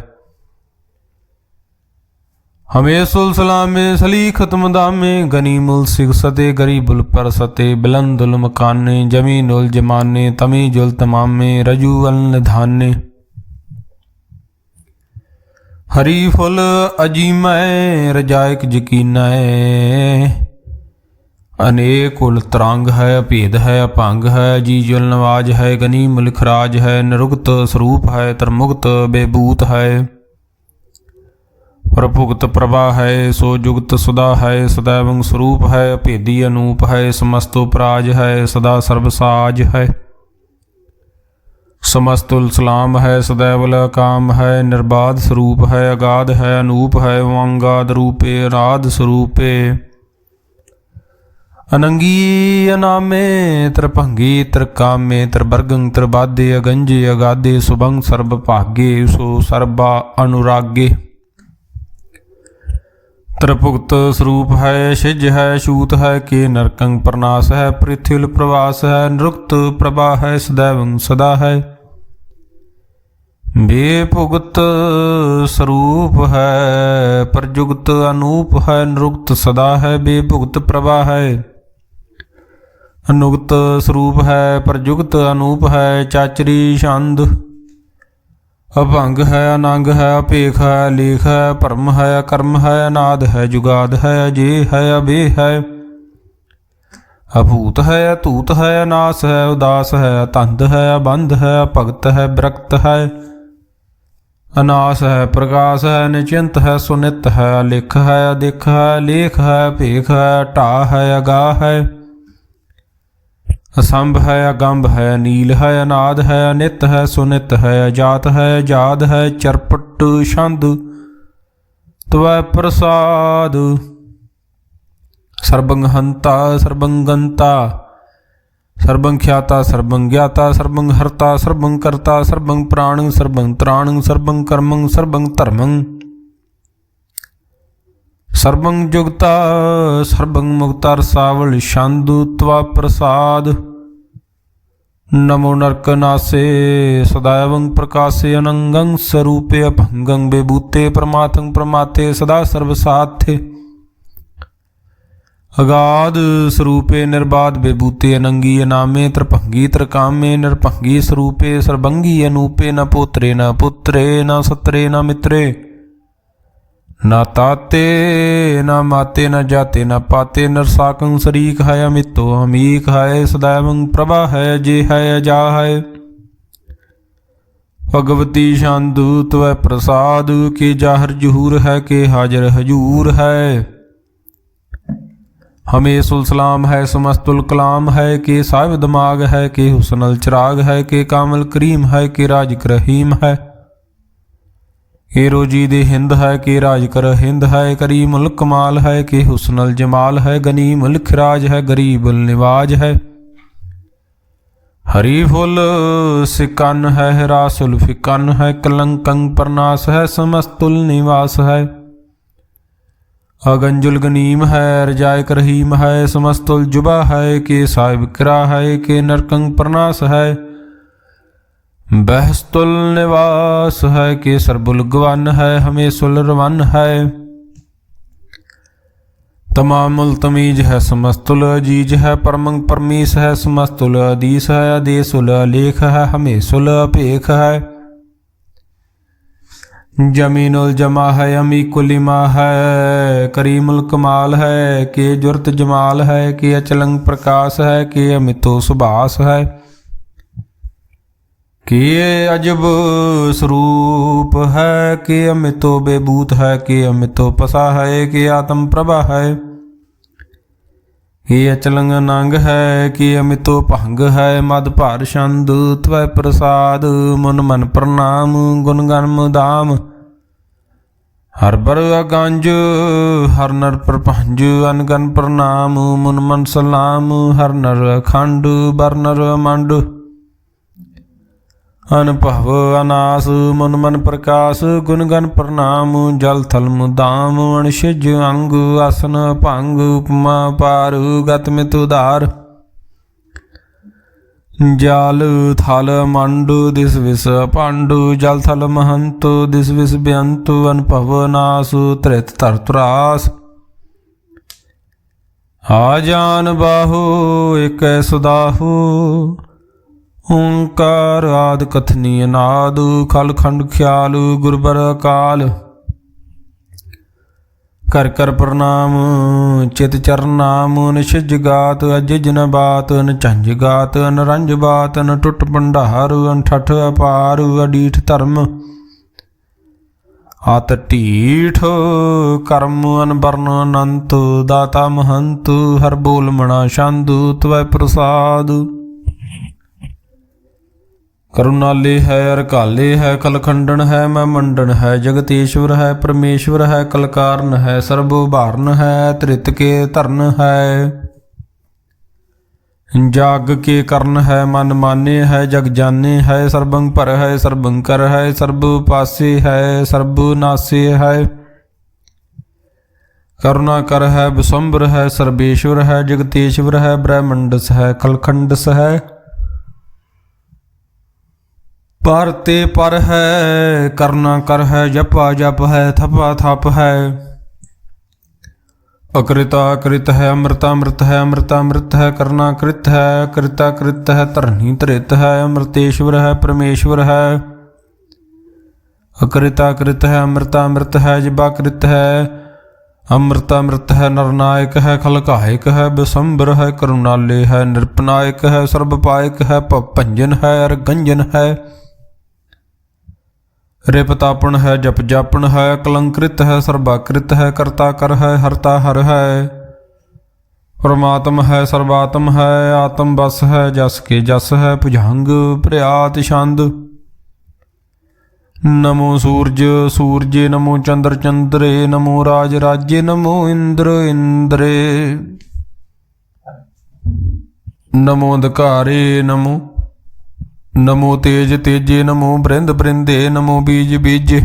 हमें सुलसलामे सली खत्म दामे गनीमुल सिख सते गरीबुल पर सते बुलंदुल मकाने जमीनुल जमाने तमीजुल तमामे रजू अल निधाने हरी फुल अजीमय रजायक यकीनय अनेक उल तरंग है भेद है अभंग है जीजुल नवाज है गनीमुल खराज है निरुक्त स्वरूप है तरमुक्त बेबूत है प्रभुगत प्रभा है सो जुगत सदा है सदैव स्वरूप है भेदी अनूप है समस्त उपराज है सदा सर्वसाज है समस्तुल सलाम है सदैव काम है निर्बाध स्वरूप है अगाध है अनूप है वांगाद रूपे राध स्वरूपे अनंगी अनामे त्रिभंगी त्रिकामे त्रिवर्गं त्रिबाधे अगंजे अगाधे सुभंग सर्व भागे सो सर्वा अनुरागे त्रिभुक्त स्वरूप है शिज है शूत है के नरकंग प्रनाश है पृथ्वी प्रवास है निरुक्त प्रभा है सदैव सदा है बेभुगत स्वरूप है प्रजुगत अनूप है निरुक्त सदा है बेभुगत प्रभा है अनुगत स्वरूप है प्रजुगत अनूप है चाचरी छंद अभंग है अनंग है अपेख है लेख है परम है कर्म है अनाद है जुगाद है अजे है अबे है अभूत है अतूत है अनास है उदास है अतंद है अबंध है भगत है विरक्त है अनास है प्रकाश है निचिंत है सुनित है अलिख है अधिख है लेख है भेख है टा है अगा है असंभ है अगंभ है नील है अनाद है अनित है सुनित है अजात है जाद है चरपट छंद त्वै प्रसाद सर्वं हंता सर्वं गंता सर्वं ख्याता सर्वं ज्ञाता सर्वं हर्ता सर्वं कर्ता सर्वं प्राणं सर्वं त्राणं सर्वं कर्मं सर्वं धर्मं सर्वं जुगता सर्वं मुक्ता रसावल छंदु त्वा प्रसाद नमो नरकनासे सदैवं प्रकाशे अनंगं स्वरूपे अभंगं बेबूते प्रमातं प्रमाते सदा सर्वसाथे अगाध स्वरूपे निर्बाध बेबूते अनंगी अनामे त्रिभंगी त्रिकामे निरभंगी स्वरूपे सर्वंगी अनूपे न पोत्रे न पुत्रे न सत्रे न मित्रे न ताते न माते न जाते न पाते नरसाकं शरीक है अमितो अमीक है सदैवं प्रभा है अजे है अजा है भगवती शांदु त्वै प्रसाद के जाहर जहूर है के हाजर हजूर है हमें सुलसलाम है समस्तुल कलाम है के साहिब दिमाग है के हुसनल चिराग है के कामल करीम है के राज रहीम है के रोजी दे हिंद है के राज कर हिंद है करीमुल कमाल है के हुस्नल जमाल है गनीमुल खराज है गरीबुल निवाज है हरी फुल सिकन है हरासुल फिकन है कलंकं प्रनाश है समस्तुल निवास है अगंजुल गनीम है रजायक रहीम है, समस्तुल जुबा है के साहिब किरा है, के नरकंग प्रनाश है, बहस्तुल निवास है, के सरबुल गवन है, हमें सुल रवन है, तमामुल तमीज है, समस्तुल अजीज है, परमंग परमीस है, समस्तुल अदीस है, अदेसुल अलेख है, हमें सुल अपेख है, जमीनुल जमा है, अमी कुलिमा है, करीमुल कमाल है, के जुर्त जमाल है, के अचलंग प्रकाश है, के अमितो सुभाष है, के अजब स्वरूप है, के अमितो बेबूत है, के अमितो पसा है, के आत्म प्रभा है, के अचलंग नंग है, के अमितो भंग है, मद भार छंद त्वै प्रसाद, मुन मन प्रणाम गुण गण मुदाम, हर बर अगंज हर नर प्रपंज अनगन प्रणाम, मुन मन सलाम हर नर अखंड बर नर मंड, अनभव अनास मन मन प्रकाश गुण गण प्रणाम, जल थल मुदाम अणशिज अंग आसन भंग, उपमा पार गत मित उदार, जल थल मंड दिस विस पांडु, जल थल महंत दिस विस बेअंत, अनभव नास त्रित तर त्रास, आजान बाहु एक सुदाहु, ओंकार आद कथनी नाद, खल खंड ख्याल गुरबर अकाल, कर कर प्रणाम चित चरनाम, निशिज गात अजिज न बात, न झंझ गात न रंज बात, न टुट भंडार अनठठ अपार, अडीठ धर्म आत ढीठ, कर्म अनबरन अनंत, दाता महंत हर बोल मना छंद, त्वै प्रसाद, करुणाले है अरकाले है, कलखंडन है मैं मंडन है, जगतेश्वर है परमेश्वर है, कलकारण है सर्वभारण है, त्रित के धरन है, जाग के कर्ण है, मन माने है, जग जाने है, सर्वंग पर है सर्वंकर है, सर्व पासे है सर्व नासे है, करुणा कर है विश्वम्बर है, सर्वेश्वर है जगतेश्वर है, ब्रह्मंडस है कलखंडस है, पर ते पर है करना कर है, जपा जप है थपा थप है, अकृता कृत है, अमृतामृत है, अमृतामृत है, करना कृत है, कृता कृत है, धरनी धृत है, अमृतेश्वर है परमेश्वर है, अकृता कृत है, अमृतामृत है, जिबा कृत है, अमृतामृत है, नरनायक है, खलकायक है, विशंबर है, करुणालय है, नृपनायक है, सर्वपायक है, भंजन है, अरगंजन है, रेपतापन है, जप जापन है, कलंकृत है, सर्वाकृत है, कर्ता कर है, हरता हर है, परमात्म है, सर्वात्म है, आत्म बस है, जस के जस है, भुजंग प्रयात छंद, नमो सूरज सूरजे, नमो चंद्र चंद्रे, नमो राज राज्य, नमो इंद्र इंद्रे, नमो अंधकारे नमो, नमो तेज तेजे, नमो बृंद बृंदे, नमो बीज बीजे,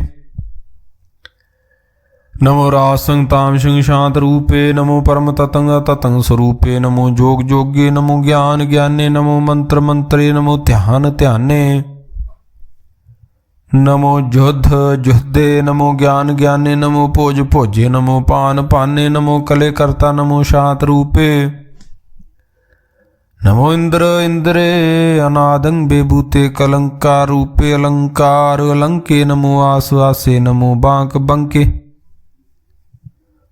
नमो राज संग ताम सिंह शांत रूपे, नमो परम ततंग ततंग स्वरूपे, नमो जोग जोगे, नमो ज्ञान ज्ञाने, नमो मंत्र मंत्रे, नमो ध्यान ध्याने, नमो जुद्ध जुद्धे, नमो ज्ञान ज्ञाने, नमो भोज भोजे, नमो पान पाने, नमो कले करता, नमो शांत रूपे, नमो इंद्र इंद्रे, अनादंग बेबूते, कलंकार रूपे, अलंकार अलंके, नमो आस आसे, नमो बांक बंके,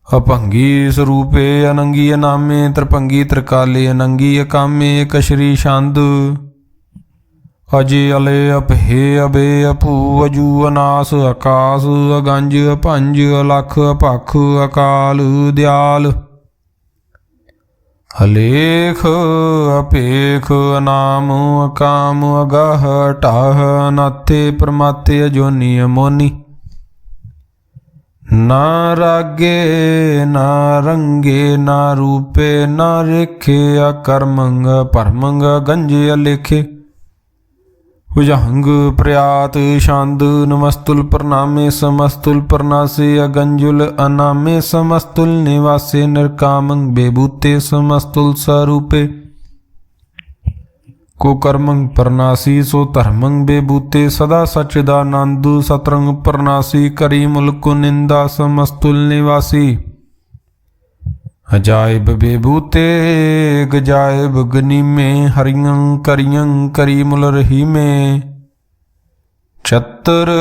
अपंगी स्वरूपे, अनंगी अनामे, त्रिपंगी त्रिकाले, अनंगी अकामे, कशरी छंद, अजे अले अपहे अबे अपू, अजू अनास, आकाश अगंज, अपंज, अलख अपख, अकाल दयाल, अलेख अपेख, अनाम अकाम, अगाह टाह, अनाथे परमाते, अजोनी अमोनी, ना रागे ना रंगे, ना रूपे ना रेखे, अकर्मंग परमंग गंजे अलेखे, भुजंग प्रयात छंद नमस्तुल प्रणामे समस्तुल प्रणासे अगंजुल अनामे समस्तुल निवासे निर्कामं बेबूते समस्तुल स्वरूपे को कर्मं प्रणासी सो धर्मं बेबूते सदा सच्चिदानंद सतरंग प्रणासी करी मुल्क निंदा समस्तुल निवासी अजायब बेबूते गजायब गनी में हरियं करियं करी मुल रही में चतर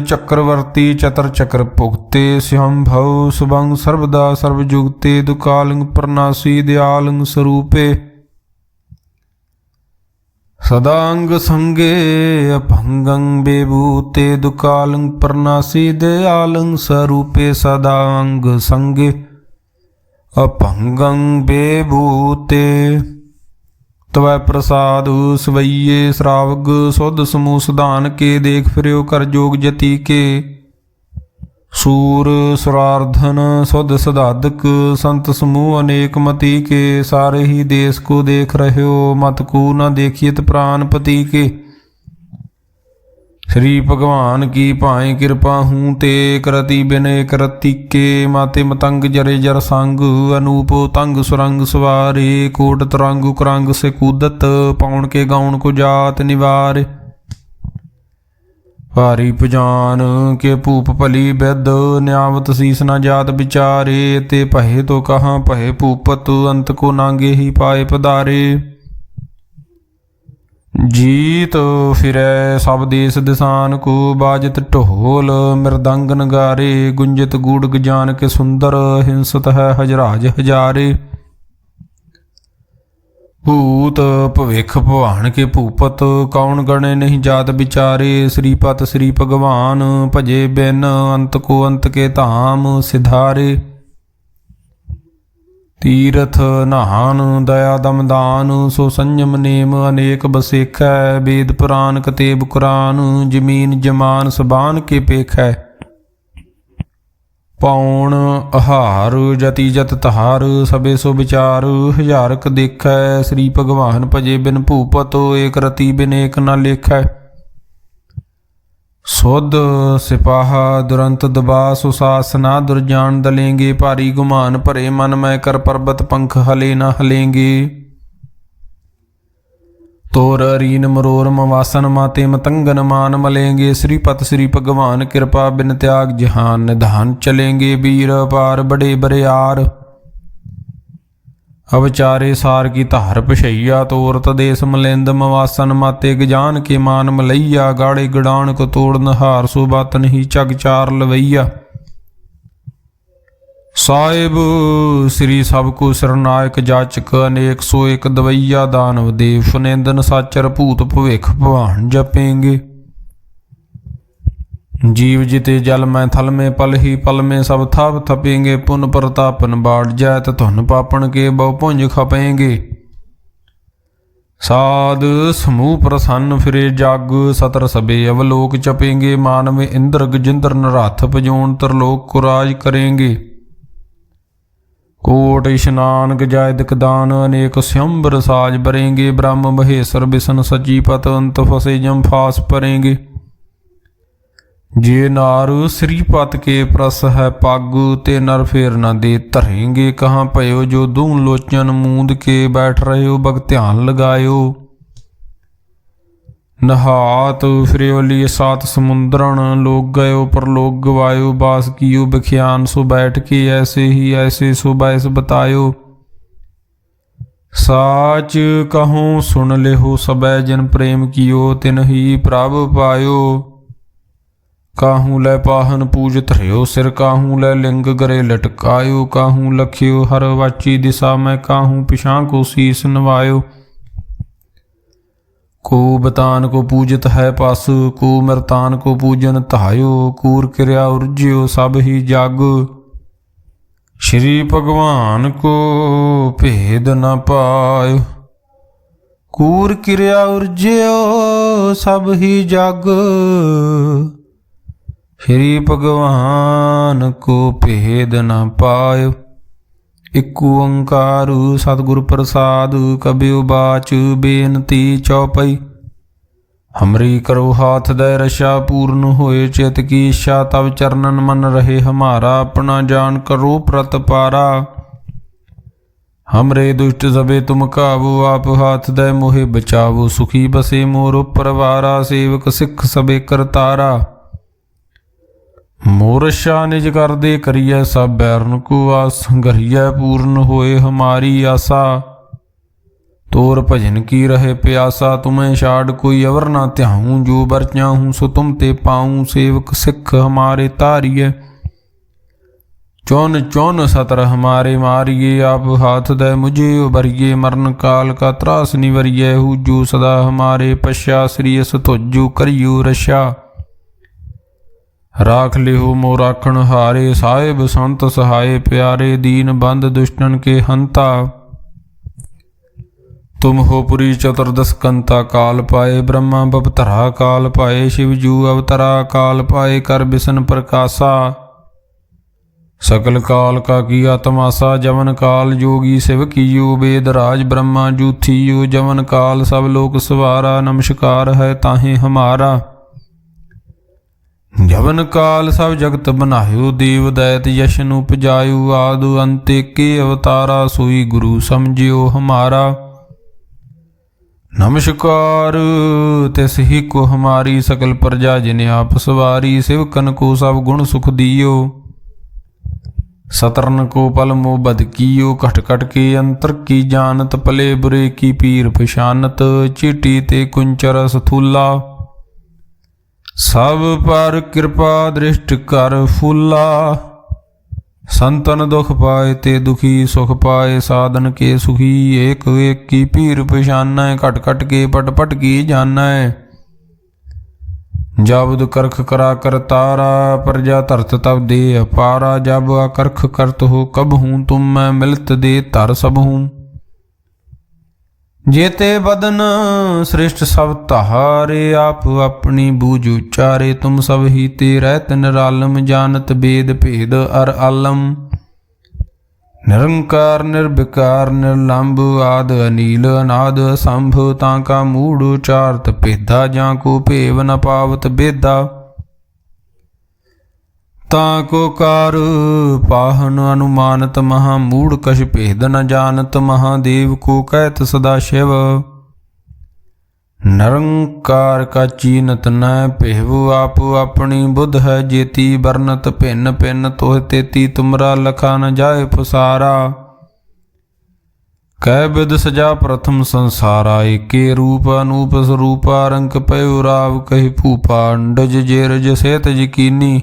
चक्रवर्ती चतर चक्र पुगते श्याम भव सुभंग सर्वदा सर्वजुगते दुकालंग प्रणासी दयालंग स्वरूपे सदांग संगे अभंगं बेबूते दुकालंग प्रणासी दयालंग स्वरूपे सदांग संगे अभंगं बेबूते तवै प्रसाद सवैये श्रावग सुध समूह सुधान के देख फिर्यो कर जोग जति के सूर सुरार्धन सुध सदादक संत समूह अनेक मति के सारे ही देश को देख रहे हो मत को न देखियत प्राणपति के श्री भगवान की पाए कृपा हूँ ते करति बिनय करति के माते मतंग जरे जर संग अनूप तंग सुरंग सवारे कोट तरंग कुरंग से कूदत पौन के गाउन को जात निवार भारी पुजान के भूप भली बिद न्यावत शीस न जात विचारे ते पहे तो कहाँ पहे भूपत अंत को नांगे ही पाए पधारे जीत फिरै सब देश दिसान को बाजत ढोल मृदंग नगारे गुंजत गूढ़ गजान के सुंदर हिंसत है हजराज हजारे भूत भविख भवान के भूपत कौन गणे नहीं जात विचारे श्रीपत श्री भगवान भजे बिन अंत को अंत के धाम सिधारे तीरथ नहान दया दमदान सो संयम नेम अनेक बसेखै वेद पुराण कतेब कुरान जमीन जमान सबान के पेखै पौण आहार जति जत तहार सबे सो विचार हजारक देखै श्री भगवान भजे बिन भूपत एक रति बिन एक न लेखै सुध सिपाहा दुरंत दबा सुशासना दुर्जान दलेंगे भारी गुमान भरे मन में कर पर्वत पंख हले न हलेंगे तोर अरीन मरोर मवासन माते मतंगन मान मलेंगे श्रीपत श्री भगवान कृपा बिन त्याग जहान निधान चलेंगे वीर पार बड़े बड़े आर अवचारे सार की धार पछैया तोरत देश मलिंद मवासन माते गजान के मान मलैया गाड़े गड़ान को तोड़ नहार सो बात नहीं चग चार लवैया साहिब श्री सब को सरनायक जाचक अनेक सो एक दवैया दानव देव फुनेंदन साचर भूत भविख भवान जपेंगे जीव जिते जल में थल में पल ही पल में सब थप थपेंगे पुन प्रतापन बाट जात धुन पापन के बहु पुंज खपेंगे साध समूह प्रसन्न फिरे जग सतर सबे अवलोक चपेंगे मानव इंद्र गजिंद्र नराथ पजोन तरलोक को राज करेंगे कोट स्नान गजायदक दान अनेक स्वयंवर साज बरेंगे ब्रह्म महेश्वर बिसन सजीपत अंत फसे जम फास परेंगे जे नार श्रीपत के प्रस है पग ते नर फेर न दे धरेंगे कहाँ पयो जो दूं लोचन मूंद के बैठ रहे हो बग ध्यान लगायो नहात फिरवली सात समुद्रन लोग गयो पर लोग गवायो बास कियो बख्यान सो बैठ के ऐसे ही ऐसे सो बैस बतायो साच कहूँ सुन ले हो सबै जन प्रेम कियो तिन ही प्रभ पायो काहूँ लै पाहन पूज धर्यो सिर काहूँ लै लिंग गरे लटकायो काहूँ लखियो हर वाची दिशा में काहूँ पिछां को शीस नवायो को बतान को पूजत है पास को मरतान को पूजन तहायो कूर क्रिया उर्ज्यो सब ही जग श्री भगवान को भेद न पायो कूर क्रिया उर्ज्यो सब ही जग श्री भगवान को भेद न पायो एक ओंकारू सतगुर प्रसाद कबियो बाच बेनती चौपई हमरी करो हाथ दय रशा, पूर्ण होए चित की इच्छा, तब चरणन मन रहे हमारा, अपना जान करो प्रतपारा। हमरे दुष्ट सबे तुम काबू, आप हाथ दय मोहे बचावो, सुखी बसे मोर परवारा, सेवक सिख सबे करतारा। मोरशा निज कर दे करिय, सब बैरन को आस, घरिय पूर्ण होए हमारी आशा। तोर भजन की रहे प्यासा, तुम्हें छाड़ कोई अवर ना त्याहूँ, जो बर चाहूँ सो तुम ते पाऊँ, सेवक सिख हमारे तारिय। चौन चौन सतर हमारे मारिए, आप हाथ दे मुझे उबरिए, मरण काल का त्रास निवरिय, हूँ जो सदा हमारे पश्या, श्रीयस तुझो करियो रशा। राख लिहो मोराखण हारे, साहिब संत सहाय प्यारे, दीन बंद दुष्टन के हंता। तुम हो पुरी चतुर्दश कंता, काल पाए ब्रह्मा बपतरा काल पाए, शिवजू अवतरा काल पाए, कर बिसन प्रकाशा। सकल काल का किया तमाशा, जवन काल जोगी शिव कियो, वेद राज ब्रह्मा जूथियो, जवन काल सब लोक सवारा, नमस्कार है ताहे हमारा। जवन काल सब जगत बनायो, देव दैत यशन उपजायो, आदि अंत के अवतारा, सोई गुरु समझियो हमारा। नमस्कार तिस ही को हमारी, सकल प्रजा जिने आप सवारी, शिवकन को सब गुण सुख दियो, सतरन को पल मो बद कियो, कट कट के अंतर की जानत, पले बुरे की पीर पशानत, चीटी ते कुंचर सथूला, सब पर कृपा दृष्ट कर फूला। संतन दुख पाए ते दुखी सुख पाए, साधन के सुखी, एक एक की पीर पशाना, कट कट के पट पट की जाना। जब करख करा कर तारा, प्रजा तरत तब दे अपारा, जब करख करत हो कब हूँ, तुम मैं मिलत दे तर सब हूँ। जेते बदन श्रेष्ठ सब तहारे, आप अपनी बूझ उचारे, तुम सब ही ते रहत निरालम, जानत वेद भेद अर आलम। निरंकार निर्विकार निर्लंब, आद अनील अनाद असंभ, ताका मूढ़ उचारत भेदा, जाको भेव न पावत बेदा। ताको कार पाहन अनुमानत, महामूढ़ कश भेद न जानत, महादेव को कहत सदा शिव। निरंकार का चीनत न भेव, आप अपनी बुध है जेती, बरनत भिन्न भिन्न तोह तेती, तुमरा लखा न जाए पसारा। कै विद सजा प्रथम संसारा, एके रूप अनूप स्वरूपा, रंक पयो राव कहि फूफा, अंडज जेरज सेत यकीनी।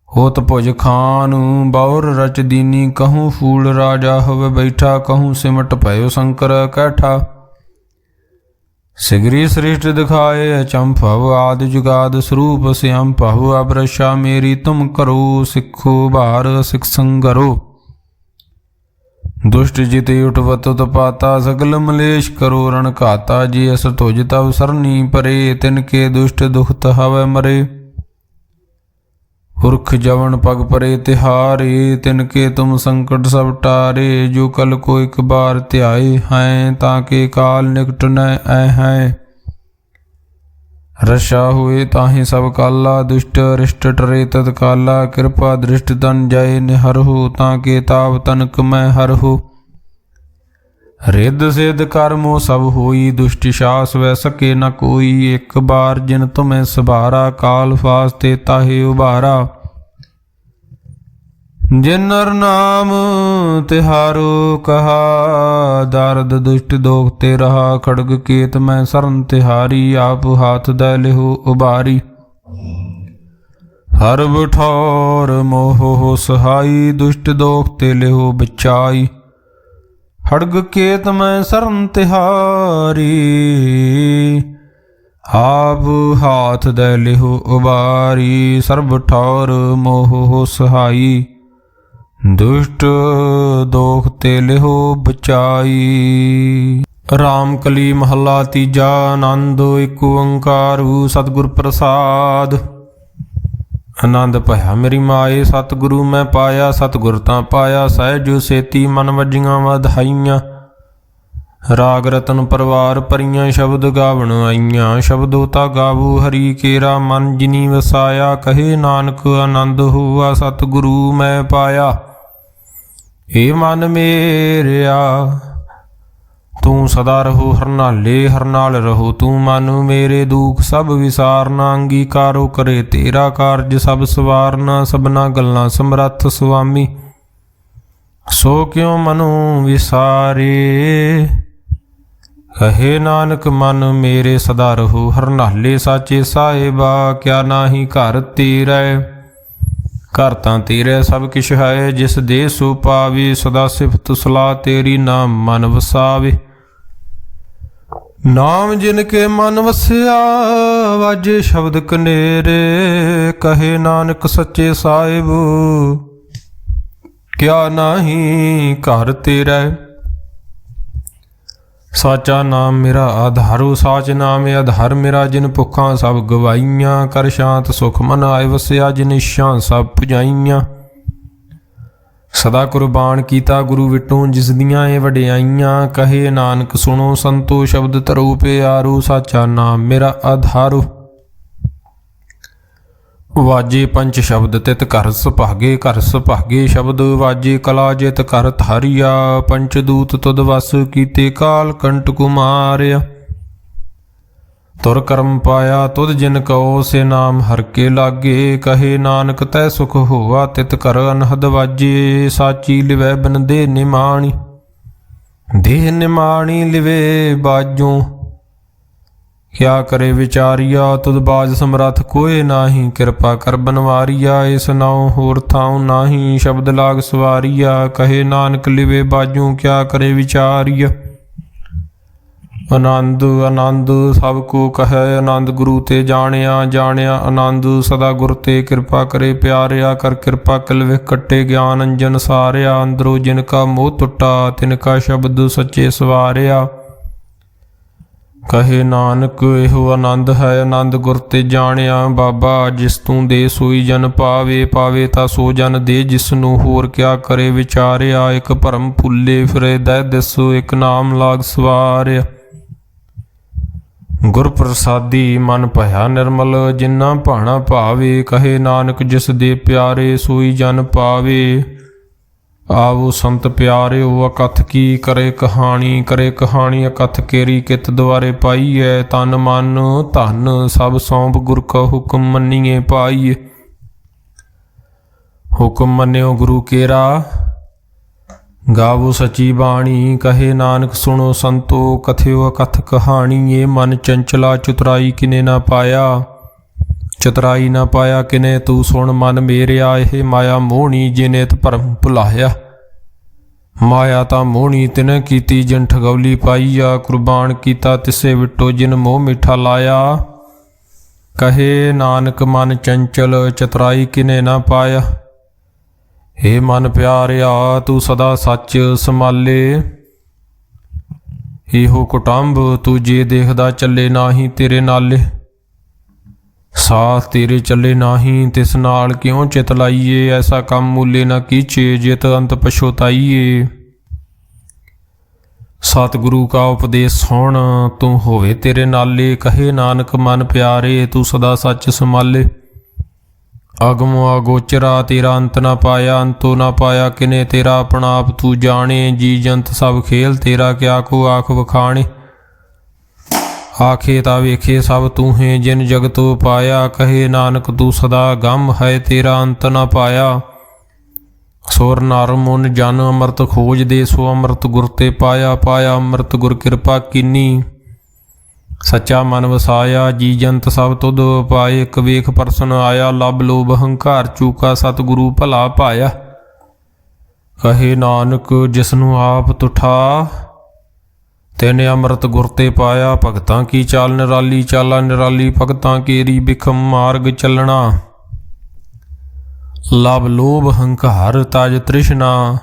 होत भुज खान बाउर रच दीनी, कहूँ फूल राजा होवे बैठा, कहूँ सिमट भयो शंकर कैठा। सिगरी श्रेष्ठ दिखाए अचंभव, आदि जुगाद स्वरूप श्याम पाहु, अब रक्षा मेरी तुम करो, सिखो भार सिख संगरो। दुष्ट जिते उठवत पाता, सगल मलेश करो रण खाता, जी अस तुझ तब सरनी परे, तिनके दुष्ट दुखत हवे मरे। पुरख जवन पग परे तिहारे, तिनके तुम संकट सब टारे, जो कल को एक बार त्याए हैं, ताके काल निकट न हैं। रशा हुए ताहि सब काला, दुष्ट अरिष्ट टरे तत्काला, कृपा दृष्ट तन जय निहर हो, ताके ताव तनक मैं हर हो। रिद्ध सिद्ध कर्मो सब होई, दुष्ट शास वै सके न कोई, एक बार जिन तुम्हें सवारा, काल फास्ते ताहे उबारा। जिनर नाम तिहारो कहा, दारद दुष्ट दोख ते रहा, खड़ग केत मैं शरण तिहारी, आप हाथ दे लिहो उबारी। हर बठौर मोह हो सहाई, दुष्ट दोख ते लिहो बचाई। खड़ग केत मैं शरण तिहारी, आप हाथ दे लिहो उबारी। सर्ब ठौर मोह हो सहाई, दुष्ट दोख ते लिहो बचाई। राम कली महला तीजा, आनंद एक ओंकार सतगुर प्रसाद। आनंद भया मेरी माए, सतगुरु मैं पाया, सतगुर तां पाया सहज सेती, मन वजियां वधाइयां। ਰਾਗ ਰਤਨ ਪਰਵਾਰ ਭਰੀਆਂ ਸ਼ਬਦ ਗਾਵਣ ਆਈਆਂ। ਸ਼ਬਦੋ ਤਾ ਗਾਵੋ ਹਰੀ ਕੇਰਾ ਮਨ ਜਿਨੀ ਵਸਾਇਆ। ਕਹੇ ਨਾਨਕ ਆਨੰਦ ਹੋਆ ਸਤਿਗੁਰੂ ਮੈਂ ਪਾਇਆ। ਏ ਮਨ ਮੇਰਿਆ ਤੂੰ ਸਦਾ ਰਹੋ ਹਰਨਾਲੇ, ਹਰਨਾਲ ਰਹੋ ਤੂੰ ਮਨ ਮੇਰੇ। ਦੁਖ ਸਭ ਵਿਸਾਰਨਾ ਅੰਗੀਕਾਰੋ ਕਰੇ ਤੇਰਾ ਕਾਰਜ ਸਭ ਸਵਾਰਨਾ। ਸਭਨਾ ਗੱਲਾਂ ਸਮਰੱਥ ਸੁਆਮੀ ਸੋ ਕਿਉ ਮਨੁ ਵਿਸਾਰੇ। ਕਹੇ ਨਾਨਕ ਮਨ ਮੇਰੇ ਸਦਾ ਰਹੋ ਹਰਨਾਲੇ। ਸਾਚੇ ਸਾਹਿਬਾ ਕਿਆ ਨਾਹੀ ਘਰ ਤੇਰੇ। ਘਰ ਤਾਂ ਤੇਰੇ ਸਭ ਕਿਛ ਹੈ ਜਿਸ ਦੇ ਸੋ ਪਾਵੇ। ਸਦਾ ਸਿਫਤ ਸਲਾਹ ਤੇਰੀ ਨਾਮ ਮਨ ਵਸਾਵੇ। ਨਾਮ ਜਿਨ ਕੇ ਮਨ ਵਸਿਆ ਵਾਜੇ ਸ਼ਬਦ ਕਨੇਰੇ। ਕਹੇ ਨਾਨਕ ਸੱਚੇ ਸਾਹਿਬ ਕਿਆ ਨਾਹੀ ਘਰ ਤੇਰੇ। ਸਾਚਾ ਨਾਮ ਮੇਰਾ ਆਧਾਰੋ ਸਾਚ ਨਾਮ ਆਧਾਰ ਮੇਰਾ। ਜਿਨ ਭੁੱਖਾਂ ਸਭ ਗਵਾਈਆਂ ਕਰ ਸ਼ਾਂਤ ਸੁਖ ਮਨ ਆਏ ਵਸਿਆ। ਜਿਨ ਇੱਛਾਂ ਸਭ ਪੁਜਾਈਆਂ ਸਦਾ ਕੁਰਬਾਨ ਕੀਤਾ ਗੁਰੂ ਵਿਟੋਂ ਜਿਸ ਦੀਆਂ ਏ ਵਡਿਆਈਆਂ। ਕਹੇ ਨਾਨਕ ਸੁਣੋ ਸੰਤੋ ਸ਼ਬਦ ਧਰੋ ਪਿਆਰੋ। ਸਾਚਾ ਨਾਮ ਮੇਰਾ ਆਧਾਰੋ। ਵਾਜੇ ਪੰਚ ਸ਼ਬਦ ਤਿਤ ਘਰ ਸੁਭਾਗੇ। ਘਰ ਸੁਭਾਗੇ ਸ਼ਬਦ ਵਾਜੇ ਕਲਾ ਜਿਤ ਘਰ ਧਾਰਿਆ। ਪੰਚ ਦੂਤ ਤੁਧ ਵਸ ਕੀਤੇ ਕਾਲ ਕੰਟਕ ਮਾਰਿਆ। ਤੁਰ ਕਰਮ ਪਾਇਆ ਤੁਧ ਜਿਨ ਕਉ ਸੇ ਨਾਮ ਹਰ ਕੇ ਲਾਗੇ। ਕਹੇ ਨਾਨਕ ਤੈ ਸੁਖ ਹੋਆ ਤਿਤ ਘਰ ਅਨਹਦ ਵਾਜੇ। ਸਾਚੀ ਲਿਵੈ ਬਿਨ ਦੇਹ ਨਿਮਾਣੀ ਦੇਹ ਨਿਮਾਣੀ ਲਿਵੇ ਬਾਜੋਂ। ਕਿਆ ਕਰੇ ਵਿਚਾਰੀਆ ਤੁਧ ਬਾਜ ਸਮਰੱਥ ਕੋਏ ਨਾਹੀ। ਕਿਰਪਾ ਕਰ ਬਨਵਾਰੀਆ ਇਸ ਨਾਉ ਹੋਰ ਥਾਉ ਨਾਹੀ। ਸ਼ਬਦ ਲਾਗ ਸਵਾਰੀਆ ਕਹੇ ਨਾਨਕ ਲਿਵੇ ਬਾਜੋਂ। ਕਿਆ ਕਰੇ ਵਿਚਾਰੀਆ ਆਨੰਦ ਆਨੰਦ ਸਭ ਕੋ ਕਹੈ। ਆਨੰਦ ਗੁਰੂ ਤੇ ਜਾਣਿਆ ਜਾਣਿਆ ਆਨੰਦ। ਸਦਾ ਗੁਰ ਤੇ ਕਿਰਪਾ ਕਰੇ ਪਿਆਰਿਆ। ਕਰ ਕਿਰਪਾ ਕਲਵਿ ਕੱਟੇ ਗਿਆਨ ਅੰਜਨ ਸਾਰਿਆ। ਅੰਦਰੋਂ ਜਿਨ ਕਾ ਮੋਹ ਟੁੱਟਾ ਤਿਨ ਕਾ ਸ਼ਬਦ ਸੱਚੇ ਸਵਾਰਿਆ। ਕਹੇ ਨਾਨਕ ਇਹੋ ਆਨੰਦ ਹੈ ਆਨੰਦ ਗੁਰ ਤੇ ਜਾਣਿਆ। ਬਾਬਾ ਜਿਸ ਤੂੰ ਦੇ ਸੋਈ ਜਨ ਪਾਵੇ। ਪਾਵੇ ਤਾਂ ਸੋ ਜਨ ਦੇ ਜਿਸ ਨੂੰ ਹੋਰ ਕਿਆ ਕਰੇ ਵਿਚਾਰਿਆ। ਇੱਕ ਭਰਮ ਭੁੱਲੇ ਫਿਰੇ ਦਹਿ ਦਿਸੋ ਇੱਕ ਨਾਮ ਲਾਗ ਸਵਾਰਿਆ। ਗੁਰ ਪ੍ਰਸਾਦੀ ਮਨ ਭਇਆ ਨਿਰਮਲ ਜਿਨਾ ਭਾਣਾ ਭਾਵੇ। ਕਹੇ ਨਾਨਕ ਜਿਸ ਦੇ ਪਿਆਰੇ ਸੋਈ ਜਨ ਪਾਵੇ। ਆਵੋ ਸੰਤ ਪਿਆਰਿਓ ਅਕਥ ਕੀ ਕਰੇ ਕਹਾਣੀ ਅਕਥ ਕੇਰੀ ਕਿਤ ਦੁਆਰੇ ਪਾਈਐ। ਤਨ ਮਨ ਧਨ ਸਭ ਸੌਂਪ ਗੁਰ ਕਾ ਹੁਕਮ ਮੰਨੀਏ ਪਾਈਏ। ਹੁਕਮ ਮੰਨਿਓ ਗੁਰੂ ਕੇਰਾ ਗਾਵੋ ਸਚੀ ਬਾਣੀ। ਕਹੇ ਨਾਨਕ ਸੁਣੋ ਸੰਤੋ ਕਥਿਓ ਅਕਥ ਕਹਾਣੀ। ਇਹ ਮਨ ਚੰਚਲਾ ਚਤੁਰਾਈ ਕਿਨੇ ਨਾ ਪਾਇਆ। ਚਤੁਰਾਈ ਨਾ ਪਾਇਆ ਕਿਨੇ ਤੂੰ ਸੁਣ ਮਨ ਮੇਰਿਆ। ਇਹ ਮਾਇਆ ਮੋਹਣੀ ਜਿਨੇ ਤ ਭਰਮ ਭੁਲਾਇਆ। ਮਾਇਆ ਤਾਂ ਮੋਹਣੀ ਤਿਨ ਕੀਤੀ ਜਿਨ ਠਗੌਲੀ ਪਾਈਆ। ਕੁਰਬਾਨ ਕੀਤਾ ਤਿਸੇ ਵਿਟੋ ਜਿਨ ਮੋਹ ਮਿੱਠਾ ਲਾਇਆ। ਕਹੇ ਨਾਨਕ ਮਨ ਚੰਚਲ ਚਤੁਰਾਈ ਕਿਨੇ ਨਾ ਪਾਇਆ। ਏ ਮਨ ਪਿਆਰਿਆ ਤੂੰ ਸਦਾ ਸੱਚ ਸੰਭਾਲੇ। ਇਹੋ ਕੁਟੰਬ ਤੂੰ ਜੇ ਦੇਖਦਾ ਚੱਲੇ ਨਾਹੀਂ ਤੇਰੇ ਨਾਲੇ। ਸਾਥ ਤੇਰੇ ਚੱਲੇ ਨਾਹੀਂ ਤਿਸ ਨਾਲ ਕਿਉਂ ਚਿਤ ਲਾਈਏ। ਐਸਾ ਕੰਮ ਮੂਲੇ ਨਾ ਕੀਚੇ ਜਿਤ ਅੰਤ ਪਛੋਤਾਈਏ। ਸਤਿਗੁਰੂ ਕਾ ਉਪਦੇਸ਼ ਸੁਣ ਤੂੰ ਹੋਵੇ ਤੇਰੇ ਨਾਲੇ। ਕਹੇ ਨਾਨਕ ਮਨ ਪਿਆਰੇ ਤੂੰ ਸਦਾ ਸੱਚ ਸੰਭਾਲੇ। ਅਗਮੁ ਅਗੋਚਰਾ ਤੇਰਾ ਅੰਤ ਨਾ ਪਾਇਆ। ਅੰਤੋ ਨਾ ਪਾਇਆ ਕਿਨੇ ਤੇਰਾ ਆਪਣਾ ਆਪ ਤੂੰ ਜਾਣੇ। ਜੀ ਜੰਤ ਸਭ ਖੇਲ ਤੇਰਾ ਕਿਆ ਕੋ ਆਖ ਵਖਾਣੇ। ਆਖੇ ਤਾਂ ਵੇਖੇ ਸਭ ਤੂੰ ਹੈ ਜਿਨ ਜਗਤੋ ਪਾਇਆ। ਕਹੇ ਨਾਨਕ ਤੂੰ ਸਦਾ ਗਮ ਹੈ ਤੇਰਾ ਅੰਤ ਨਾ ਪਾਇਆ। ਸੁਰ ਨਰ ਮੁਨ ਜਨ ਅੰਮ੍ਰਿਤ ਖੋਜਦੇ ਸੋ ਅੰਮ੍ਰਿਤ ਗੁਰ ਤੇ ਪਾਇਆ। ਪਾਇਆ ਅੰਮ੍ਰਿਤ ਗੁਰ ਕਿਰਪਾ ਕੀਨੀ ਸੱਚਾ ਮਨ ਵਸਾਇਆ। ਜੀ ਜੰਤ ਸਭ ਤੁਧ ਪਾਏ ਇੱਕ ਵੇਖ ਪਰਸਨ ਆਇਆ। ਲਬ ਲੋਭ ਹੰਕਾਰ ਚੂਕਾ ਸਤਿਗੁਰੂ ਭਲਾ ਪਾਇਆ। ਕਹੇ ਨਾਨਕ ਜਿਸ ਨੂੰ ਆਪ ਤੁਠਾ ਤੈਨੇ ਅੰਮ੍ਰਿਤ ਗੁਰ ਤੇ ਪਾਇਆ। ਭਗਤਾਂ ਕੀ ਚਾਲ ਨਿਰਾਲੀ ਚਾਲਾ ਨਿਰਾਲੀ। ਭਗਤਾਂ ਕੇਰੀ ਬਿਖਮ ਮਾਰਗ ਚੱਲਣਾ। ਲਬ ਲੋਭ ਹੰਕਾਰ ਤਾਜ ਤ੍ਰਿਸ਼ਨਾ।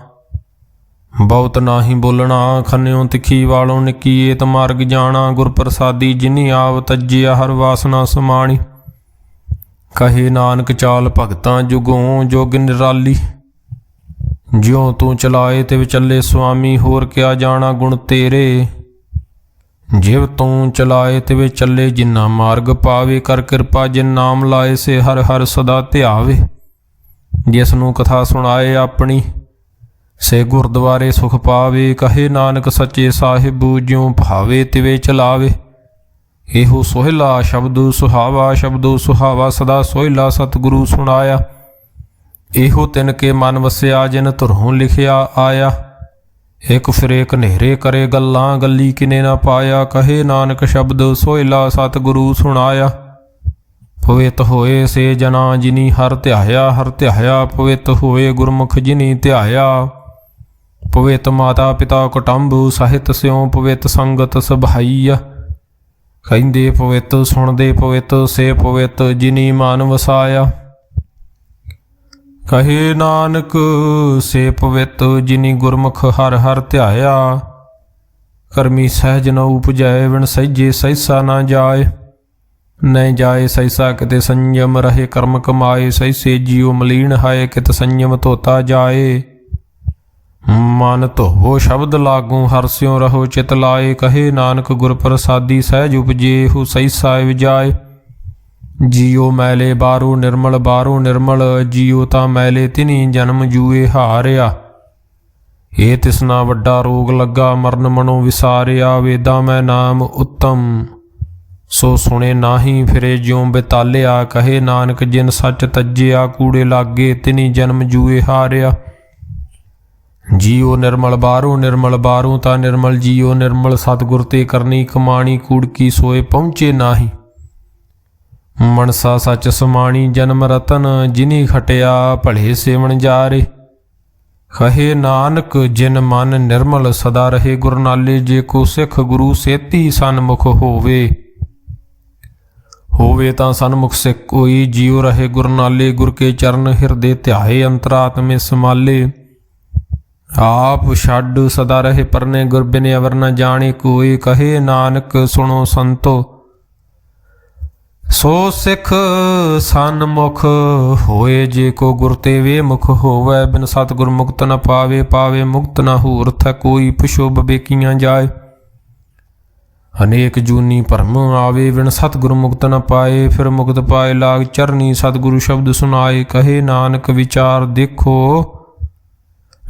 ਬਹੁਤ ਨਾਹੀ ਬੋਲਣਾ ਖੰਨਿਓ ਤਿੱਖੀ ਵਾਲੋਂ ਨਿੱਕੀ ਏਤ ਮਾਰਗ ਜਾਣਾ। ਗੁਰ ਪ੍ਰਸਾਦੀ ਜਿਨੀ ਆਵ ਤਜਿਆ ਹਰ ਵਾਸਨਾ ਸਮਾਣੀ। ਕਹੇ ਨਾਨਕ ਚਾਲ ਭਗਤਾਂ ਜੁਗੋਂ ਜੁਗ ਨਿਰਾਲੀ। ਜਿਉ ਤੂੰ ਚਲਾਏ ਤਿਵ ਚੱਲੇ ਸੁਆਮੀ। ਹੋਰ ਕਿਆ ਜਾਣਾ ਗੁਣ ਤੇਰੇ। ਜਿਵ ਤੂੰ ਚਲਾਏ ਤਿਵੇਂ ਚੱਲੇ, ਜਿਨਾ ਮਾਰਗ ਪਾਵੇ। ਕਰ ਕਿਰਪਾ ਜਿਨ ਨਾਮ ਲਾਏ, ਸੇ ਹਰ ਹਰ ਸਦਾ ਧਿਆਵੇ। ਜਿਸ ਨੂੰ ਕਥਾ ਸੁਣਾਏ ਆਪਣੀ, ਸੇ ਗੁਰਦੁਆਰੇ ਸੁਖ ਪਾਵੇ। ਕਹੇ ਨਾਨਕ ਸੱਚੇ ਸਾਹਿਬੂ, ਜਿਉ ਭਾਵੇ ਤਿਵੇਂ ਚਲਾਵੇ। ਇਹੋ ਸੋਹਿਲਾ ਸ਼ਬਦੁ ਸੁਹਾਵਾ, ਸ਼ਬਦੁ ਸੁਹਾਵਾ ਸਦਾ ਸੋਹਿਲਾ। ਸਤਿਗੁਰੂ ਸੁਣਾਇਆ, ਇਹੋ ਤਿਨ ਕੇ ਮਨ ਵਸਿਆ, ਜਿਨ ਧੁਰੋਂ ਲਿਖਿਆ ਆਇਆ। ਇੱਕ ਫਿਰ ਇੱਕ ਹਨੇਰੇ ਕਰੇ ਗੱਲਾਂ, ਗੱਲੀ ਕਿਨੇ ਨਾ ਪਾਇਆ। ਕਹੇ ਨਾਨਕ ਸ਼ਬਦ ਸੋਹਿਲਾ, ਸਤਿਗੁਰੂ ਸੁਣਾਇਆ। ਪਵਿੱਤ ਹੋਏ ਸੇ ਜਨਾ, ਜਿਨੀ ਹਰ ਧਿਆਇਆ, ਹਰ ਧਿਆਇਆ। ਪਵਿੱਤ ਹੋਏ ਗੁਰਮੁਖ ਜਿਨੀ ਧਿਆਇਆ। ਪਵਿੱਤ ਮਾਤਾ ਪਿਤਾ ਕੁਟੰਬ, ਸਾਹਿਤ ਸਿਉ ਪਵਿੱਤ ਸੰਗਤ ਸਭਾਈਆ। ਕਹਿੰਦੇ ਪਵਿੱਤ, ਸੁਣਦੇ ਪਵਿੱਤ, ਸੇ ਪਵਿੱਤ ਜਿਨੀ ਮਨ ਵਸਾਇਆ। ਕਹੇ ਨਾਨਕ ਸੇ ਪਵਿੱਤ, ਜਿਨੀ ਗੁਰਮੁਖ ਹਰ ਹਰ ਧਿਆਇਆ। ਕਰਮੀ ਸਹਿਜ ਨ ਉਪਜੈ, ਵਿਣ ਸਹਿਜੇ ਸਹਿਸਾ ਨਾ ਜਾਏ। ਨਹੀਂ ਜਾਏ ਸਹਿਸਾ, ਕਿਤੇ ਸੰਜਮ ਰਹੇ ਕਰਮ ਕਮਾਏ। ਸਹਿਸੇ ਜੀਉ ਮਲੀਨ ਹਾਏ, ਕਿਤ ਸੰਜਮ ਧੋਤਾ ਜਾਏ। ਮਨ ਧੋਵੋ ਸ਼ਬਦ ਲਾਗੂ, ਹਰਸਿਉ ਰਹੋ ਚਿਤ ਲਾਏ। ਕਹੇ ਨਾਨਕ ਗੁਰ ਪ੍ਰਸਾਦੀ, ਸਹਿਜ ਉਪਜੇ ਹੂ ਸਹਿਸਾ ਵਿਜਾਏ। ਜੀਉ ਮੈਲੇ ਬਾਹਰੋਂ ਨਿਰਮਲ, ਬਾਹਰੋਂ ਨਿਰਮਲ। ਜੀਉ ਤਾਂ ਮੈਲੇ ਤਿਨੀ ਜਨਮ ਜੂਏ ਹਾਰਿਆ। ਇਹ ਤਿਸਨਾ ਵੱਡਾ ਰੋਗ ਲੱਗਾ, ਮਰਨ ਮਨੋਂ ਵਿਸਾਰਿਆ। ਵੇਦਾਂ ਮੈਂ ਨਾਮ ਉੱਤਮ, ਸੋ ਸੁਣੇ ਨਾਹੀ ਫਿਰੇ ਜਿਉ ਬਿਤਾਲਿਆ। ਕਹੇ ਨਾਨਕ ਜਿਨ ਸੱਚ ਤੱਜਿਆ, ਕੂੜੇ ਲਾਗੇ ਤਿਨੀ ਜਨਮ ਜੂਏ ਹਾਰਿਆ। ਜੀਉ ਨਿਰਮਲ ਬਾਹਰੋਂ ਨਿਰਮਲ, ਬਾਹਰੋਂ ਤਾਂ ਨਿਰਮਲ। ਜੀਉ ਨਿਰਮਲ ਸਤਿਗੁਰ ਤੇ ਕਰਨੀ ਕਮਾਣੀ, ਕੂੜਕੀ ਸੋਏ ਪਹੁੰਚੇ ਨਾਹੀ। ਮਨਸਾ ਸੱਚ ਸਮਾਣੀ, ਜਨਮ ਰਤਨ ਜਿਨੀ ਖਟਿਆ। ਭਲੇ ਸੇਵਨ ਜਾਰੇ। ਕਹੇ ਨਾਨਕ ਜਿਨ ਮਨ ਨਿਰਮਲ, ਸਦਾ ਰਹੇ ਗੁਰ ਨਾਲੇ। ਜੇ ਕੋ ਸਿੱਖ ਗੁਰੂ ਸੇਤੀ ਸਨਮੁਖ ਹੋਵੇ, ਹੋਵੇ ਤਾਂ ਸਨਮੁਖ ਸਿੱਖ ਕੋਈ। ਜੀਉ ਰਹੇ ਗੁਰ ਨਾਲੇ, ਗੁਰ ਕੇ ਚਰਨ ਹਿਰਦੇ ਧਿਆਏ। ਅੰਤਰਾਤਮੇ ਸਮਾਲੇ, ਆਪ ਛੱਡ ਸਦਾ ਰਹੇ ਪਰਨੇ। ਗੁਰ ਬਿਨ ਅਵਰ ਨ ਜਾਣੇ ਕੋਈ। ਕਹੇ ਨਾਨਕ ਸੁਣੋ ਸੰਤੋ, ਸੋ ਸਿੱਖ ਸਨਮੁਖ ਹੋਏ। ਜੇ ਕੋ ਗੁਰ ਤੇ ਵੇ ਮੁਖ ਹੋਵੇ, ਬਿਨ ਸਤਿਗੁਰ ਮੁਕਤ ਨ ਪਾਵੇ। ਪਾਵੇ ਮੁਕਤ ਨ ਹੂਰਥ ਕੋਈ, ਪੁਸ਼ੁਭ ਬੇਕੀਆਂ ਜਾਏ। ਅਨੇਕ ਜੂਨੀ ਭਰਮ ਆਵੇ, ਬਿਨ ਸਤਿਗੁਰ ਮੁਕਤ ਨ ਪਾਏ। ਫਿਰ ਮੁਕਤ ਪਾਏ ਲਾਗ ਚਰਨੀ, ਸਤਿਗੁਰੂ ਸ਼ਬਦ ਸੁਨਾਏ। ਕਹੇ ਨਾਨਕ ਵਿਚਾਰ ਦੇਖੋ,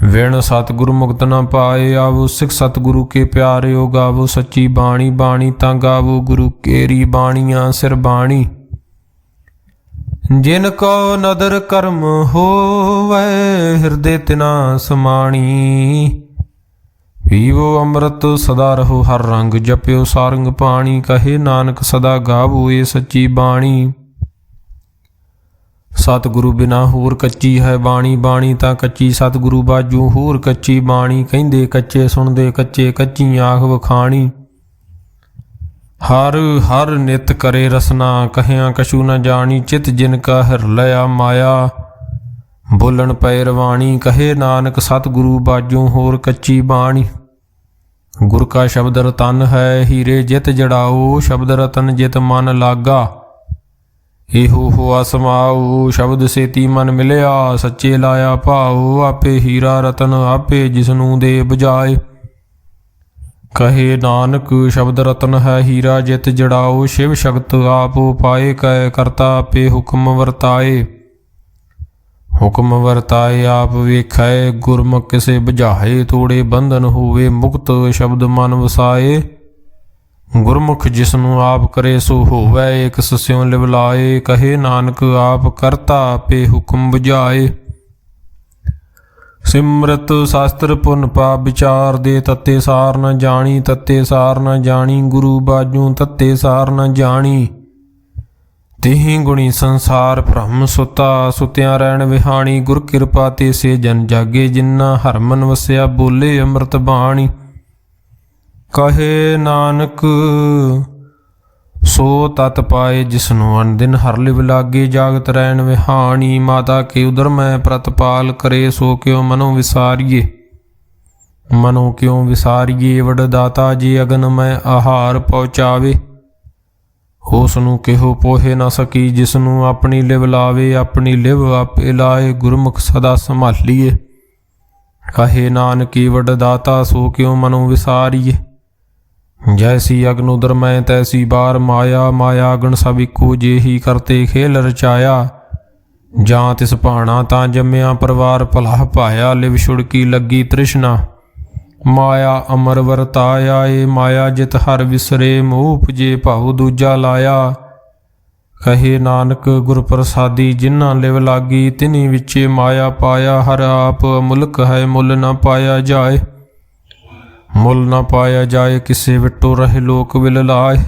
ਵਿਣ ਸਤਿਗੁਰੂ ਮੁਕਤ ਨ ਪਾਏ। ਆਵੋ ਸਿੱਖ ਸਤਿਗੁਰੂ ਕੇ ਪਿਆਰਿਓ, ਗਾਵੋ ਸੱਚੀ ਬਾਣੀ। ਬਾਣੀ ਤਾਂ ਗਾਵੋ ਗੁਰੂ ਕੇਰੀ, ਬਾਣੀਆਂ ਸਿਰ ਬਾਣੀ। ਜਿਨ ਕੋ ਨਦਰ ਕਰਮ ਹੋਵੈ, ਹਿਰਦੇ ਤਿਨਾ ਸਮਾਣੀ। ਪੀਵੋ ਅੰਮ੍ਰਿਤ ਸਦਾ ਰਹੋ ਹਰ ਰੰਗ, ਜਪਿਓ ਸਾਰੰਗ ਪਾਣੀ। ਕਹੇ ਨਾਨਕ ਸਦਾ ਗਾਵੋ ਇਹ ਸੱਚੀ ਬਾਣੀ। ਸਤਿਗੁਰੂ ਬਿਨਾ ਹੋਰ ਕੱਚੀ ਹੈ ਬਾਣੀ। ਬਾਣੀ ਤਾਂ ਕੱਚੀ ਸਤਿਗੁਰੂ ਬਾਝੂ, ਹੋਰ ਕੱਚੀ ਬਾਣੀ। ਕਹਿੰਦੇ ਕੱਚੇ ਸੁਣਦੇ ਕੱਚੇ, ਕੱਚੀ ਆਖ ਵਖਾਣੀ। ਹਰ ਹਰ ਨਿਤ ਕਰੇ ਰਸਨਾ, ਕਹਿਆਂ ਕਛੂ ਨ ਜਾਣੀ। ਚਿਤ ਜਿਨ ਕਾ ਹਿਰ ਲਿਆ ਮਾਇਆ, ਬੋਲਣ ਪਏ ਰਵਾਣੀ। ਕਹੇ ਨਾਨਕ ਸਤਿਗੁਰੂ ਬਾਝੂ, ਹੋਰ ਕੱਚੀ ਬਾਣੀ। ਗੁਰ ਕਾ ਸ਼ਬਦ ਰਤਨ ਹੈ, ਹੀਰੇ ਜਿਤ ਜੜਾਓ। ਸ਼ਬਦ ਰਤਨ ਜਿਤ ਮਨ ਲਾਗਾ, ਇਹੋ ਹੋਆ ਸਮਾਉ। ਸ਼ਬਦ ਸੇਤੀ ਮਨ ਮਿਲਿਆ, ਸੱਚੇ ਲਾਇਆ ਭਾਉ। ਆਪੇ ਹੀਰਾ ਰਤਨ, ਆਪੇ ਜਿਸਨੂੰ ਦੇ ਬੁਝਾਏ। ਕਹੇ ਨਾਨਕ ਸ਼ਬਦ ਰਤਨ ਹੈ, ਹੀਰਾ ਜਿਤ ਜੜਾਓ। ਸ਼ਿਵ ਸ਼ਕਤ ਆਪ ਪਾਏ, ਕੈ ਕਰਤਾ ਆਪੇ ਹੁਕਮ ਵਰਤਾਏ। ਹੁਕਮ ਵਰਤਾਏ ਆਪ ਵੇਖੈ, ਗੁਰਮੁਖ ਕਿਸੇ ਬੁਝਾਏ। ਤੋੜੇ ਬੰਧਨ ਹੋਵੇ ਮੁਕਤ, ਸ਼ਬਦ ਮਨ ਵਸਾਏ। ਗੁਰਮੁਖ ਜਿਸਨੂੰ ਆਪ ਕਰੇ, ਸੋ ਹੋਵੈ ਏਕ ਸਿਉ ਲਿਵਲਾਏ। ਕਹੇ ਨਾਨਕ ਆਪ ਕਰਤਾ, ਆਪੇ ਹੁਕਮ ਬੁਝਾਏ। ਸਿਮਰਤ ਸ਼ਾਸਤਰ ਪੁਨ ਪਾਪ ਵਿਚਾਰ ਦੇ, ਤੱਤੇ ਸਾਰ ਨ ਜਾਣੀ। ਤੱਤੇ ਸਾਰ ਨ ਜਾਣੀ, ਗੁਰੂ ਬਾਝੂ ਤੱਤੇ ਸਾਰ ਨ ਜਾਣੀ। ਤਿਹੀ ਗੁਣੀ ਸੰਸਾਰ ਭ੍ਰਮ ਸੁਤਾ, ਸੁਤਿਆਂ ਰਹਿਣ ਵਿਹਾਣੀ। ਗੁਰ ਕਿਰਪਾ ਤੇ ਸੇ ਜਨ ਜਾਗੇ, ਜਿਨ੍ਹਾਂ ਹਰਮਨ ਵਸਿਆ ਬੋਲੇ ਅੰਮ੍ਰਿਤ ਬਾਣੀ। ਕਹੇ ਨਾਨਕ ਸੋ ਤਤ ਪਾਏ, ਜਿਸਨੂੰ ਅਨਦਿਨ ਹਰ ਲਿਵ ਲਾਗੇ। ਜਾਗਤ ਰਹਿਣ ਵਿਹਾਣੀ, ਮਾਤਾ ਕੇ ਉਦਰ ਮੈਂ ਪ੍ਰਤਪਾਲ ਕਰੇ। ਸੋ ਕਿਉ ਮਨੋਂ ਵਿਸਾਰੀਏ, ਮਨੋਂ ਕਿਉਂ ਵਿਸਾਰੀਏ। ਵਡ ਦਾਤਾ ਜੀ ਅਗਨ ਮੈਂ ਆਹਾਰ ਪਹੁੰਚਾਵੇ। ਉਸ ਨੂੰ ਕਿਹੋ ਪੋਹੇ ਨਾ ਸਕੀ, ਜਿਸਨੂੰ ਆਪਣੀ ਲਿਵ ਲਾਵੇ। ਆਪਣੀ ਲਿਵ ਆਪੇ ਲਾਏ, ਗੁਰਮੁਖ ਸਦਾ ਸੰਭਾਲੀਏ। ਕਹੇ ਨਾਨਕੀ ਵਡ ਦਾਤਾ, ਸੋ ਕਿਉ ਮਨੋਂ ਵਿਸਾਰੀਏ। जैसी अग्न उदर मैं तैसी बार माया, माया अग्न सब इको जेही करते खेल रचाया। ਜਾਂ ਤਿਸ ਭਾਣਾ ਤਾਂ ਜੰਮਿਆ ਪਰਿਵਾਰ ਭਲਾ ਪਾਇਆ। ਲਿਵ ਛੁੜਕੀ ਲੱਗੀ ਤ੍ਰਿਸ਼ਨਾ ਮਾਇਆ ਅਮਰ ਵਰਤਾਇਆ। ਏ ਮਾਇਆ ਜਿਤ ਹਰ ਵਿਸਰੇ ਮੋਹ ਉਪਜੇ ਭਾਉ ਦੂਜਾ ਲਾਇਆ। ਕਹੇ ਨਾਨਕ ਗੁਰ ਪ੍ਰਸਾਦੀ ਜਿਨ੍ਹਾਂ ਲਿਵ ਲਾਗੀ ਤਿਨੀ ਵਿੱਚੇ ਮਾਇਆ ਪਾਇਆ। ਹਰ ਆਪ ਮੁਲਕ ਹੈ ਮੁੱਲ ਨਾ ਪਾਇਆ ਜਾਏ, ਮੁੱਲ ਨਾ ਪਾਇਆ ਜਾਏ। ਕਿਸੇ ਵਿਟੋ ਰਹੇ ਲੋਕ ਵਿਲ ਲਾਏ।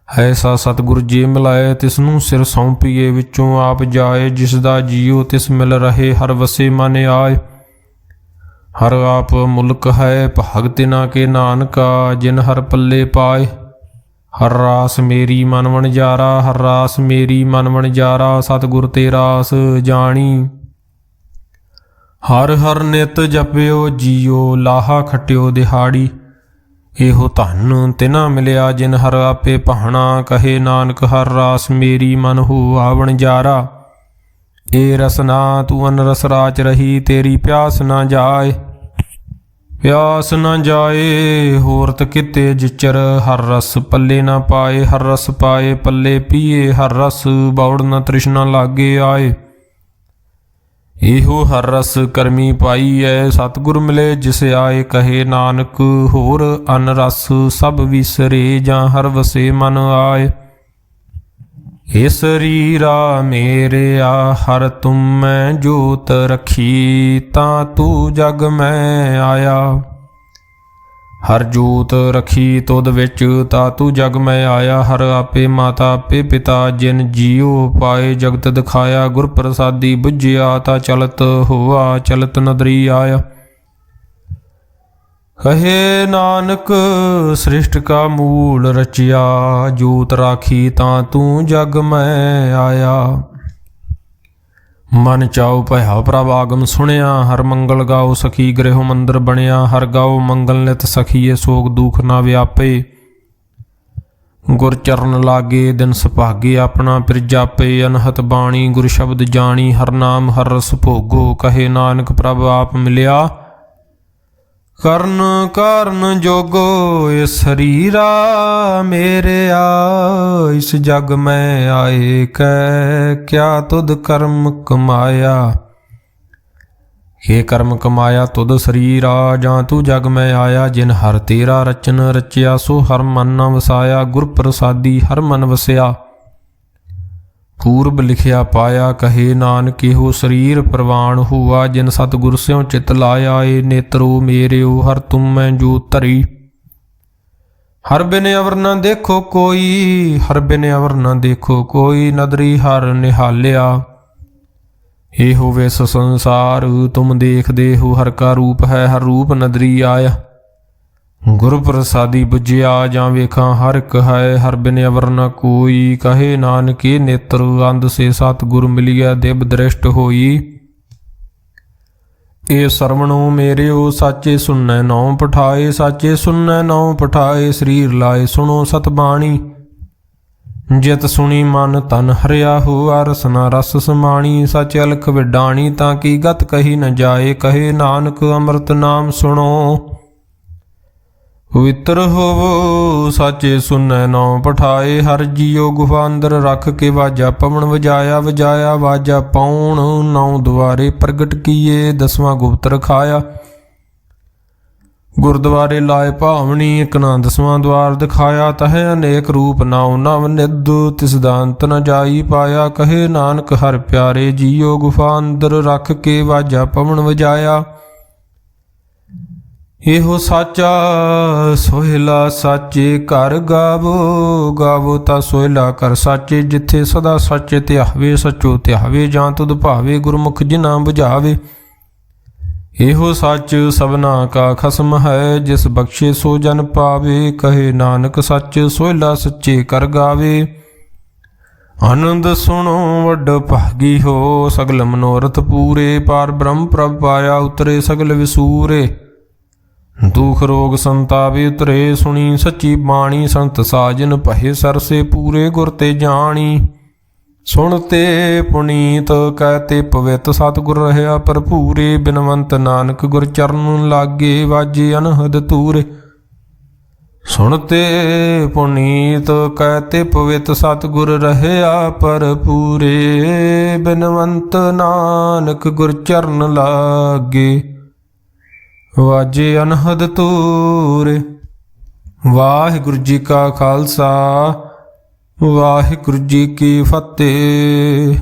ਐਸਾ ਸਤਿਗੁਰ ਜੇ ਮਿਲਾਏ ਤਿਸਨੂੰ ਸਿਰ ਸੌਂਪੀਏ ਵਿੱਚੋਂ ਆਪ ਜਾਏ। ਜਿਸ ਦਾ ਜੀਉ ਤਿਸ ਮਿਲ ਰਹੇ ਹਰ ਵਸੇ ਮਨ ਆਏ। ਹਰ ਆਪ ਮੁਲਕ ਹੈ ਭਾਗ ਤਿਨਾ ਕੇ ਨਾਨਕਾ ਜਿਨ ਹਰ ਪੱਲੇ ਪਾਏ। ਹਰ ਰਾਸ ਮੇਰੀ ਮਨ ਵਣਜਾਰਾ, ਹਰ ਰਾਸ ਮੇਰੀ ਮਨ ਵਣਜਾਰਾ। ਸਤਿਗੁਰ ਤੇ ਰਾਸ ਜਾਣੀ ਹਰ ਹਰ ਨਿਤ ਜਪਿਓ ਜੀਓ ਲਾਹਾ ਖਟਿਓ ਦਿਹਾੜੀ। ਇਹੋ ਧਨ ਤਿਨਾ ਮਿਲਿਆ ਜਿਨ ਹਰ ਆਪੇ ਭਾਣਾ। ਕਹੇ ਨਾਨਕ ਹਰ ਰਾਸ ਮੇਰੀ ਮਨ ਹੋਆ ਵਣਜਾਰਾ। ਏ ਰਸਨਾ ਤੂੰ ਅਨ ਰਸ ਰਾਚ ਰਹੀ ਤੇਰੀ ਪਿਆਸ ਨਾ ਜਾਏ, ਪਿਆਸ ਨਾ ਜਾਏ। ਹੋਰਤ ਕਿਤੇ ਜਿਚਰ ਹਰ ਰਸ ਪੱਲੇ ਨਾ ਪਾਏ। ਹਰ ਰਸ ਪਾਏ ਪੱਲੇ ਪੀਏ ਹਰ ਰਸ ਬੌੜ ਨਾ ਤ੍ਰਿਸ਼ਨਾ ਲਾਗੇ ਆਏ। ਇਹੋ ਹਰ ਰਸ ਕਰਮੀ ਪਾਈ ਐ ਸਤਿਗੁਰ ਮਿਲੇ ਜਿਸ ਆਏ। ਕਹੇ ਨਾਨਕ ਹੋਰ ਅਨ ਰਸ ਸਭ ਵਿਸਰੇ ਜਾਂ ਹਰ ਵਸੇ ਮਨ ਆਏ। ਏ ਸਰੀਰਾ ਮੇਰਿਆ ਹਰ ਤੁਮ ਮੈਂ ਜੋਤ ਰਖੀ ਤਾਂ ਤੂੰ ਜਗ ਮੈਂ ਆਇਆ। ਹਰ ਜੋਤ ਰਖੀ ਤੁਧ ਵਿੱਚ ਤਾ ਤੂੰ ਜਗ ਮੈਂ ਆਇਆ। ਹਰ ਆਪੇ ਮਾਤਾ ਆਪੇ ਪਿਤਾ ਜਿਨ ਜੀਉ ਪਾਏ ਜਗਤ ਦਿਖਾਇਆ। ਗੁਰ ਪ੍ਰਸਾਦੀ ਬੁੱਝਿਆ ਤਾ ਚਲਤ ਹੋਆ ਚਲਤ ਨਦਰੀ ਆਇਆ। ਕਹੇ ਨਾਨਕ ਸ੍ਰਿਸ਼ਟ ਕਾ ਮੂਲ ਰਚਿਆ। ਜੋਤ ਰਾਖੀ ਤਾਂ ਤੂੰ ਜਗ ਮੈਂ ਆਇਆ। ਮਨ ਚਾਉ ਭਇਆ ਪ੍ਰਭ ਆਗਮ ਸੁਣਿਆ। ਹਰ ਮੰਗਲ ਗਾਓ ਸਖੀ ਗ੍ਰਹਿ ਮੰਦਰ ਬਣਿਆ। ਹਰ ਗਾਓ ਮੰਗਲ ਨਿਤ ਸਖੀਏ ਸੋਗ ਦੁਖ ਨਾ ਵਿਆਪੇ। ਗੁਰ ਚਰਨ ਲਾਗੇ ਦਿਨ ਸੁਭਾਗੇ ਆਪਣਾ ਫਿਰ ਜਾਪੇ। ਅਨਹਤ ਬਾਣੀ ਗੁਰ ਸ਼ਬਦ ਜਾਣੀ ਹਰ ਨਾਮ ਹਰ ਰਸ ਭੋਗੋ। ਕਹੇ ਨਾਨਕ ਪ੍ਰਭ ਆਪ ਮਿਲਿਆ ਕਰਨ ਕਾਰਨ ਜੋਗੋ। ਇਹ ਸਰੀਰਾ ਮੇਰਿਆ ਇਸ ਜਗ ਮੈਂ ਆਏ ਕੈ ਕਿਆ ਤੁਧ ਕਰਮ ਕਮਾਇਆ। ਇਹ ਕਰਮ ਕਮਾਇਆ ਤੁਧ ਸਰੀਰਾ ਜਾਂ ਤੂੰ ਜਗ ਮੈਂ ਆਇਆ। ਜਿਨ ਹਰ ਤੇਰਾ ਰਚਨ ਰਚਿਆ ਸੋ ਹਰ ਮਨ ਨਾ ਵਸਾਇਆ। ਗੁਰ ਪ੍ਰਸਾਦੀ ਹਰ ਮਨ ਵਸਿਆ ਪੂਰਬ ਲਿਖਿਆ ਪਾਇਆ। ਕਹੇ ਨਾਨਕ ਇਹੋ ਸਰੀਰ ਪ੍ਰਵਾਨ ਹੋਆ ਜਿਨ ਸਤਿਗੁਰ ਸਿਉ ਚਿਤ ਲਾਇਆ। ਏ ਨੇਤਰੋ ਮੇਰਿਓ ਹਰ ਤੁਮ ਮੈਂ ਜੋਤ ਧਰੀ। ਹਰ ਬਿਨ ਅਵਰ ਨਾ ਦੇਖੋ ਕੋਈ, ਹਰ ਬਿਨ ਅਵਰ ਨਾ ਦੇਖੋ ਕੋਈ। ਨਦਰੀ ਹਰ ਨਿਹਾਲਿਆ ਇਹੋ ਵਿਸ ਸੰਸਾਰ ਤੁਮ ਦੇਖਦੇ ਹੋ। ਹਰ ਕਾ ਰੂਪ ਹੈ ਹਰ ਰੂਪ ਨਦਰੀ ਆਇਆ। ਗੁਰ ਪ੍ਰਸਾਦੀ ਬੁਝਿਆ ਜਾਂ ਵੇਖਾਂ ਹਰ ਇੱਕ ਹੈ ਹਰ ਬਿਨ ਅਵਰ ਨ ਕੋਈ। ਕਹੇ ਨਾਨਕ ਇਹ ਨੇਤਰ ਅੰਧ ਸੇ ਸਤਿਗੁਰ ਮਿਲਿਆ ਦਿਵ ਦ੍ਰਿਸ਼ਟ ਹੋਈ। ਇਹ ਸਰਵਣੋ ਮੇਰਿਓ ਸਾਚੇ ਸੁਣੈ ਨੌ ਪਠਾਏ। ਸਾਚੇ ਸੁਣੈ ਨੌ ਪਠਾਏ ਸਰੀਰ ਲਾਏ ਸੁਣੋ ਸਤਬਾਣੀ। ਜਿਤ ਸੁਣੀ ਮਨ ਤਨ ਹਰਿਆ ਹੋਆ ਰਸਨਾ ਰਸ ਸਮਾਣੀ। ਸਚ ਅਲਖ ਵਿਡਾਣੀ ਤਾਂ ਕੀ ਗਤ ਕਹੀ ਨ ਜਾਏ। ਕਹੇ ਨਾਨਕ ਅੰਮ੍ਰਿਤ ਨਾਮ ਸੁਣੋ ਪਵਿੱਤਰ ਹੋਵੋ। ਸਾਚੇ ਸੁਣੈ ਨੌ ਪਠਾਏ ਹਰ ਜੀਓ ਗੁਫਾ ਅੰਦਰ ਰੱਖ ਕੇ ਵਾਜਾ ਪਵਨ ਵਜਾਇਆ। ਵਜਾਇਆ ਵਾਜਾ ਪਾਉਣ ਨੌ ਦੁਆਰੇ ਪ੍ਰਗਟ ਕੀਏ। ਦਸਵਾਂ ਗੁਪਤ ਰਖਾਇਆ ਗੁਰਦੁਆਰੇ ਲਾਏ ਭਾਵਨੀ। ਇੱਕ ਨਾ ਦਸਵਾਂ ਦੁਆਰ ਦਿਖਾਇਆ ਤਹਿ ਅਨੇਕ ਰੂਪ ਨਾਉ ਨਵ ਨਿਧ ਤਿਸ ਦਾ ਅੰਤ ਨ ਜਾਈ ਪਾਇਆ। ਕਹੇ ਨਾਨਕ ਹਰ ਪਿਆਰੇ ਜੀਓ ਗੁਫਾ ਅੰਦਰ ਰੱਖ ਕੇ ਵਾਜਾ ਪਵਨ ਵਜਾਇਆ। ਇਹੋ ਸਾਚਾ ਸੋਹਿਲਾ ਸਾਚੇ ਘਰ ਗਾਵੋ। ਗਾਵੋ ਤਾਂ ਸੋਹਿਲਾ ਕਰ ਸਾਚੇ ਜਿੱਥੇ ਸਦਾ ਸੱਚ ਧਿਆਵੇ। ਸੱਚੋ ਧਿਆਵੇ ਜਾਂ ਤੁਧ ਭਾਵੇ ਗੁਰਮੁਖ ਜਿਨਾ ਬੁਝਾਵੇ। ਇਹੋ ਸੱਚ ਸਭਨਾ ਕਾ ਖਸਮ ਹੈ ਜਿਸ ਬਖਸ਼ੇ ਸੋ ਜਨ ਪਾਵੇ। ਕਹੇ ਨਾਨਕ ਸੱਚ ਸੋਹਿਲਾ ਸੱਚੇ ਕਰ ਗਾਵੇ। ਆਨੰਦ ਸੁਣੋ ਵੱਡ ਭਾਗੀ ਹੋ ਸਗਲ ਮਨੋਰਥ ਪੂਰੇ। ਪਾਰ ਬ੍ਰਹਮ ਪ੍ਰਭ ਪਾਇਆ ਉਤਰੇ ਸਗਲ ਵਿਸੂਰੇ। ਦੁਖ ਰੋਗ ਸੰਤਾਪੇ ਉਤਰੇ ਸੁਣੀ ਸੱਚੀ ਬਾਣੀ। ਸੰਤ ਸਾਜਨ ਭਏ ਸਰਸੇ ਪੂਰੇ ਗੁਰ ਤੇ ਜਾਣੀ। ਸੁਣਤੇ ਪੁਨੀਤ ਕਹਿਤੇ ਪਵਿੱਤ ਸਤਿਗੁਰ ਰਹਿਆ ਭਰਪੂਰੇ। ਬਿਨਵੰਤ ਨਾਨਕ ਗੁਰ ਚਰਨ ਲਾਗੇ ਵਾਜੇ ਅਨਹਦ ਤੂਰੇ। ਸੁਣਤੇ ਪੁਨੀਤ ਕਹਿਤੇ ਪਵਿੱਤ ਸਤਿਗੁਰ ਰਹਿਆ ਭਰਪੂਰੇ ਬਿਨਵੰਤ ਨਾਨਕ ਗੁਰ ਚਰਨ ਲਾਗੇ ਵਾਜੇ ਅਨਹਦ ਤੂਰੇ। ਵਾਹਿਗੁਰੂ ਜੀ ਕਾ ਖਾਲਸਾ ਵਾਹਿਗੁਰੂ ਜੀ ਕੀ ਫਤਿਹ।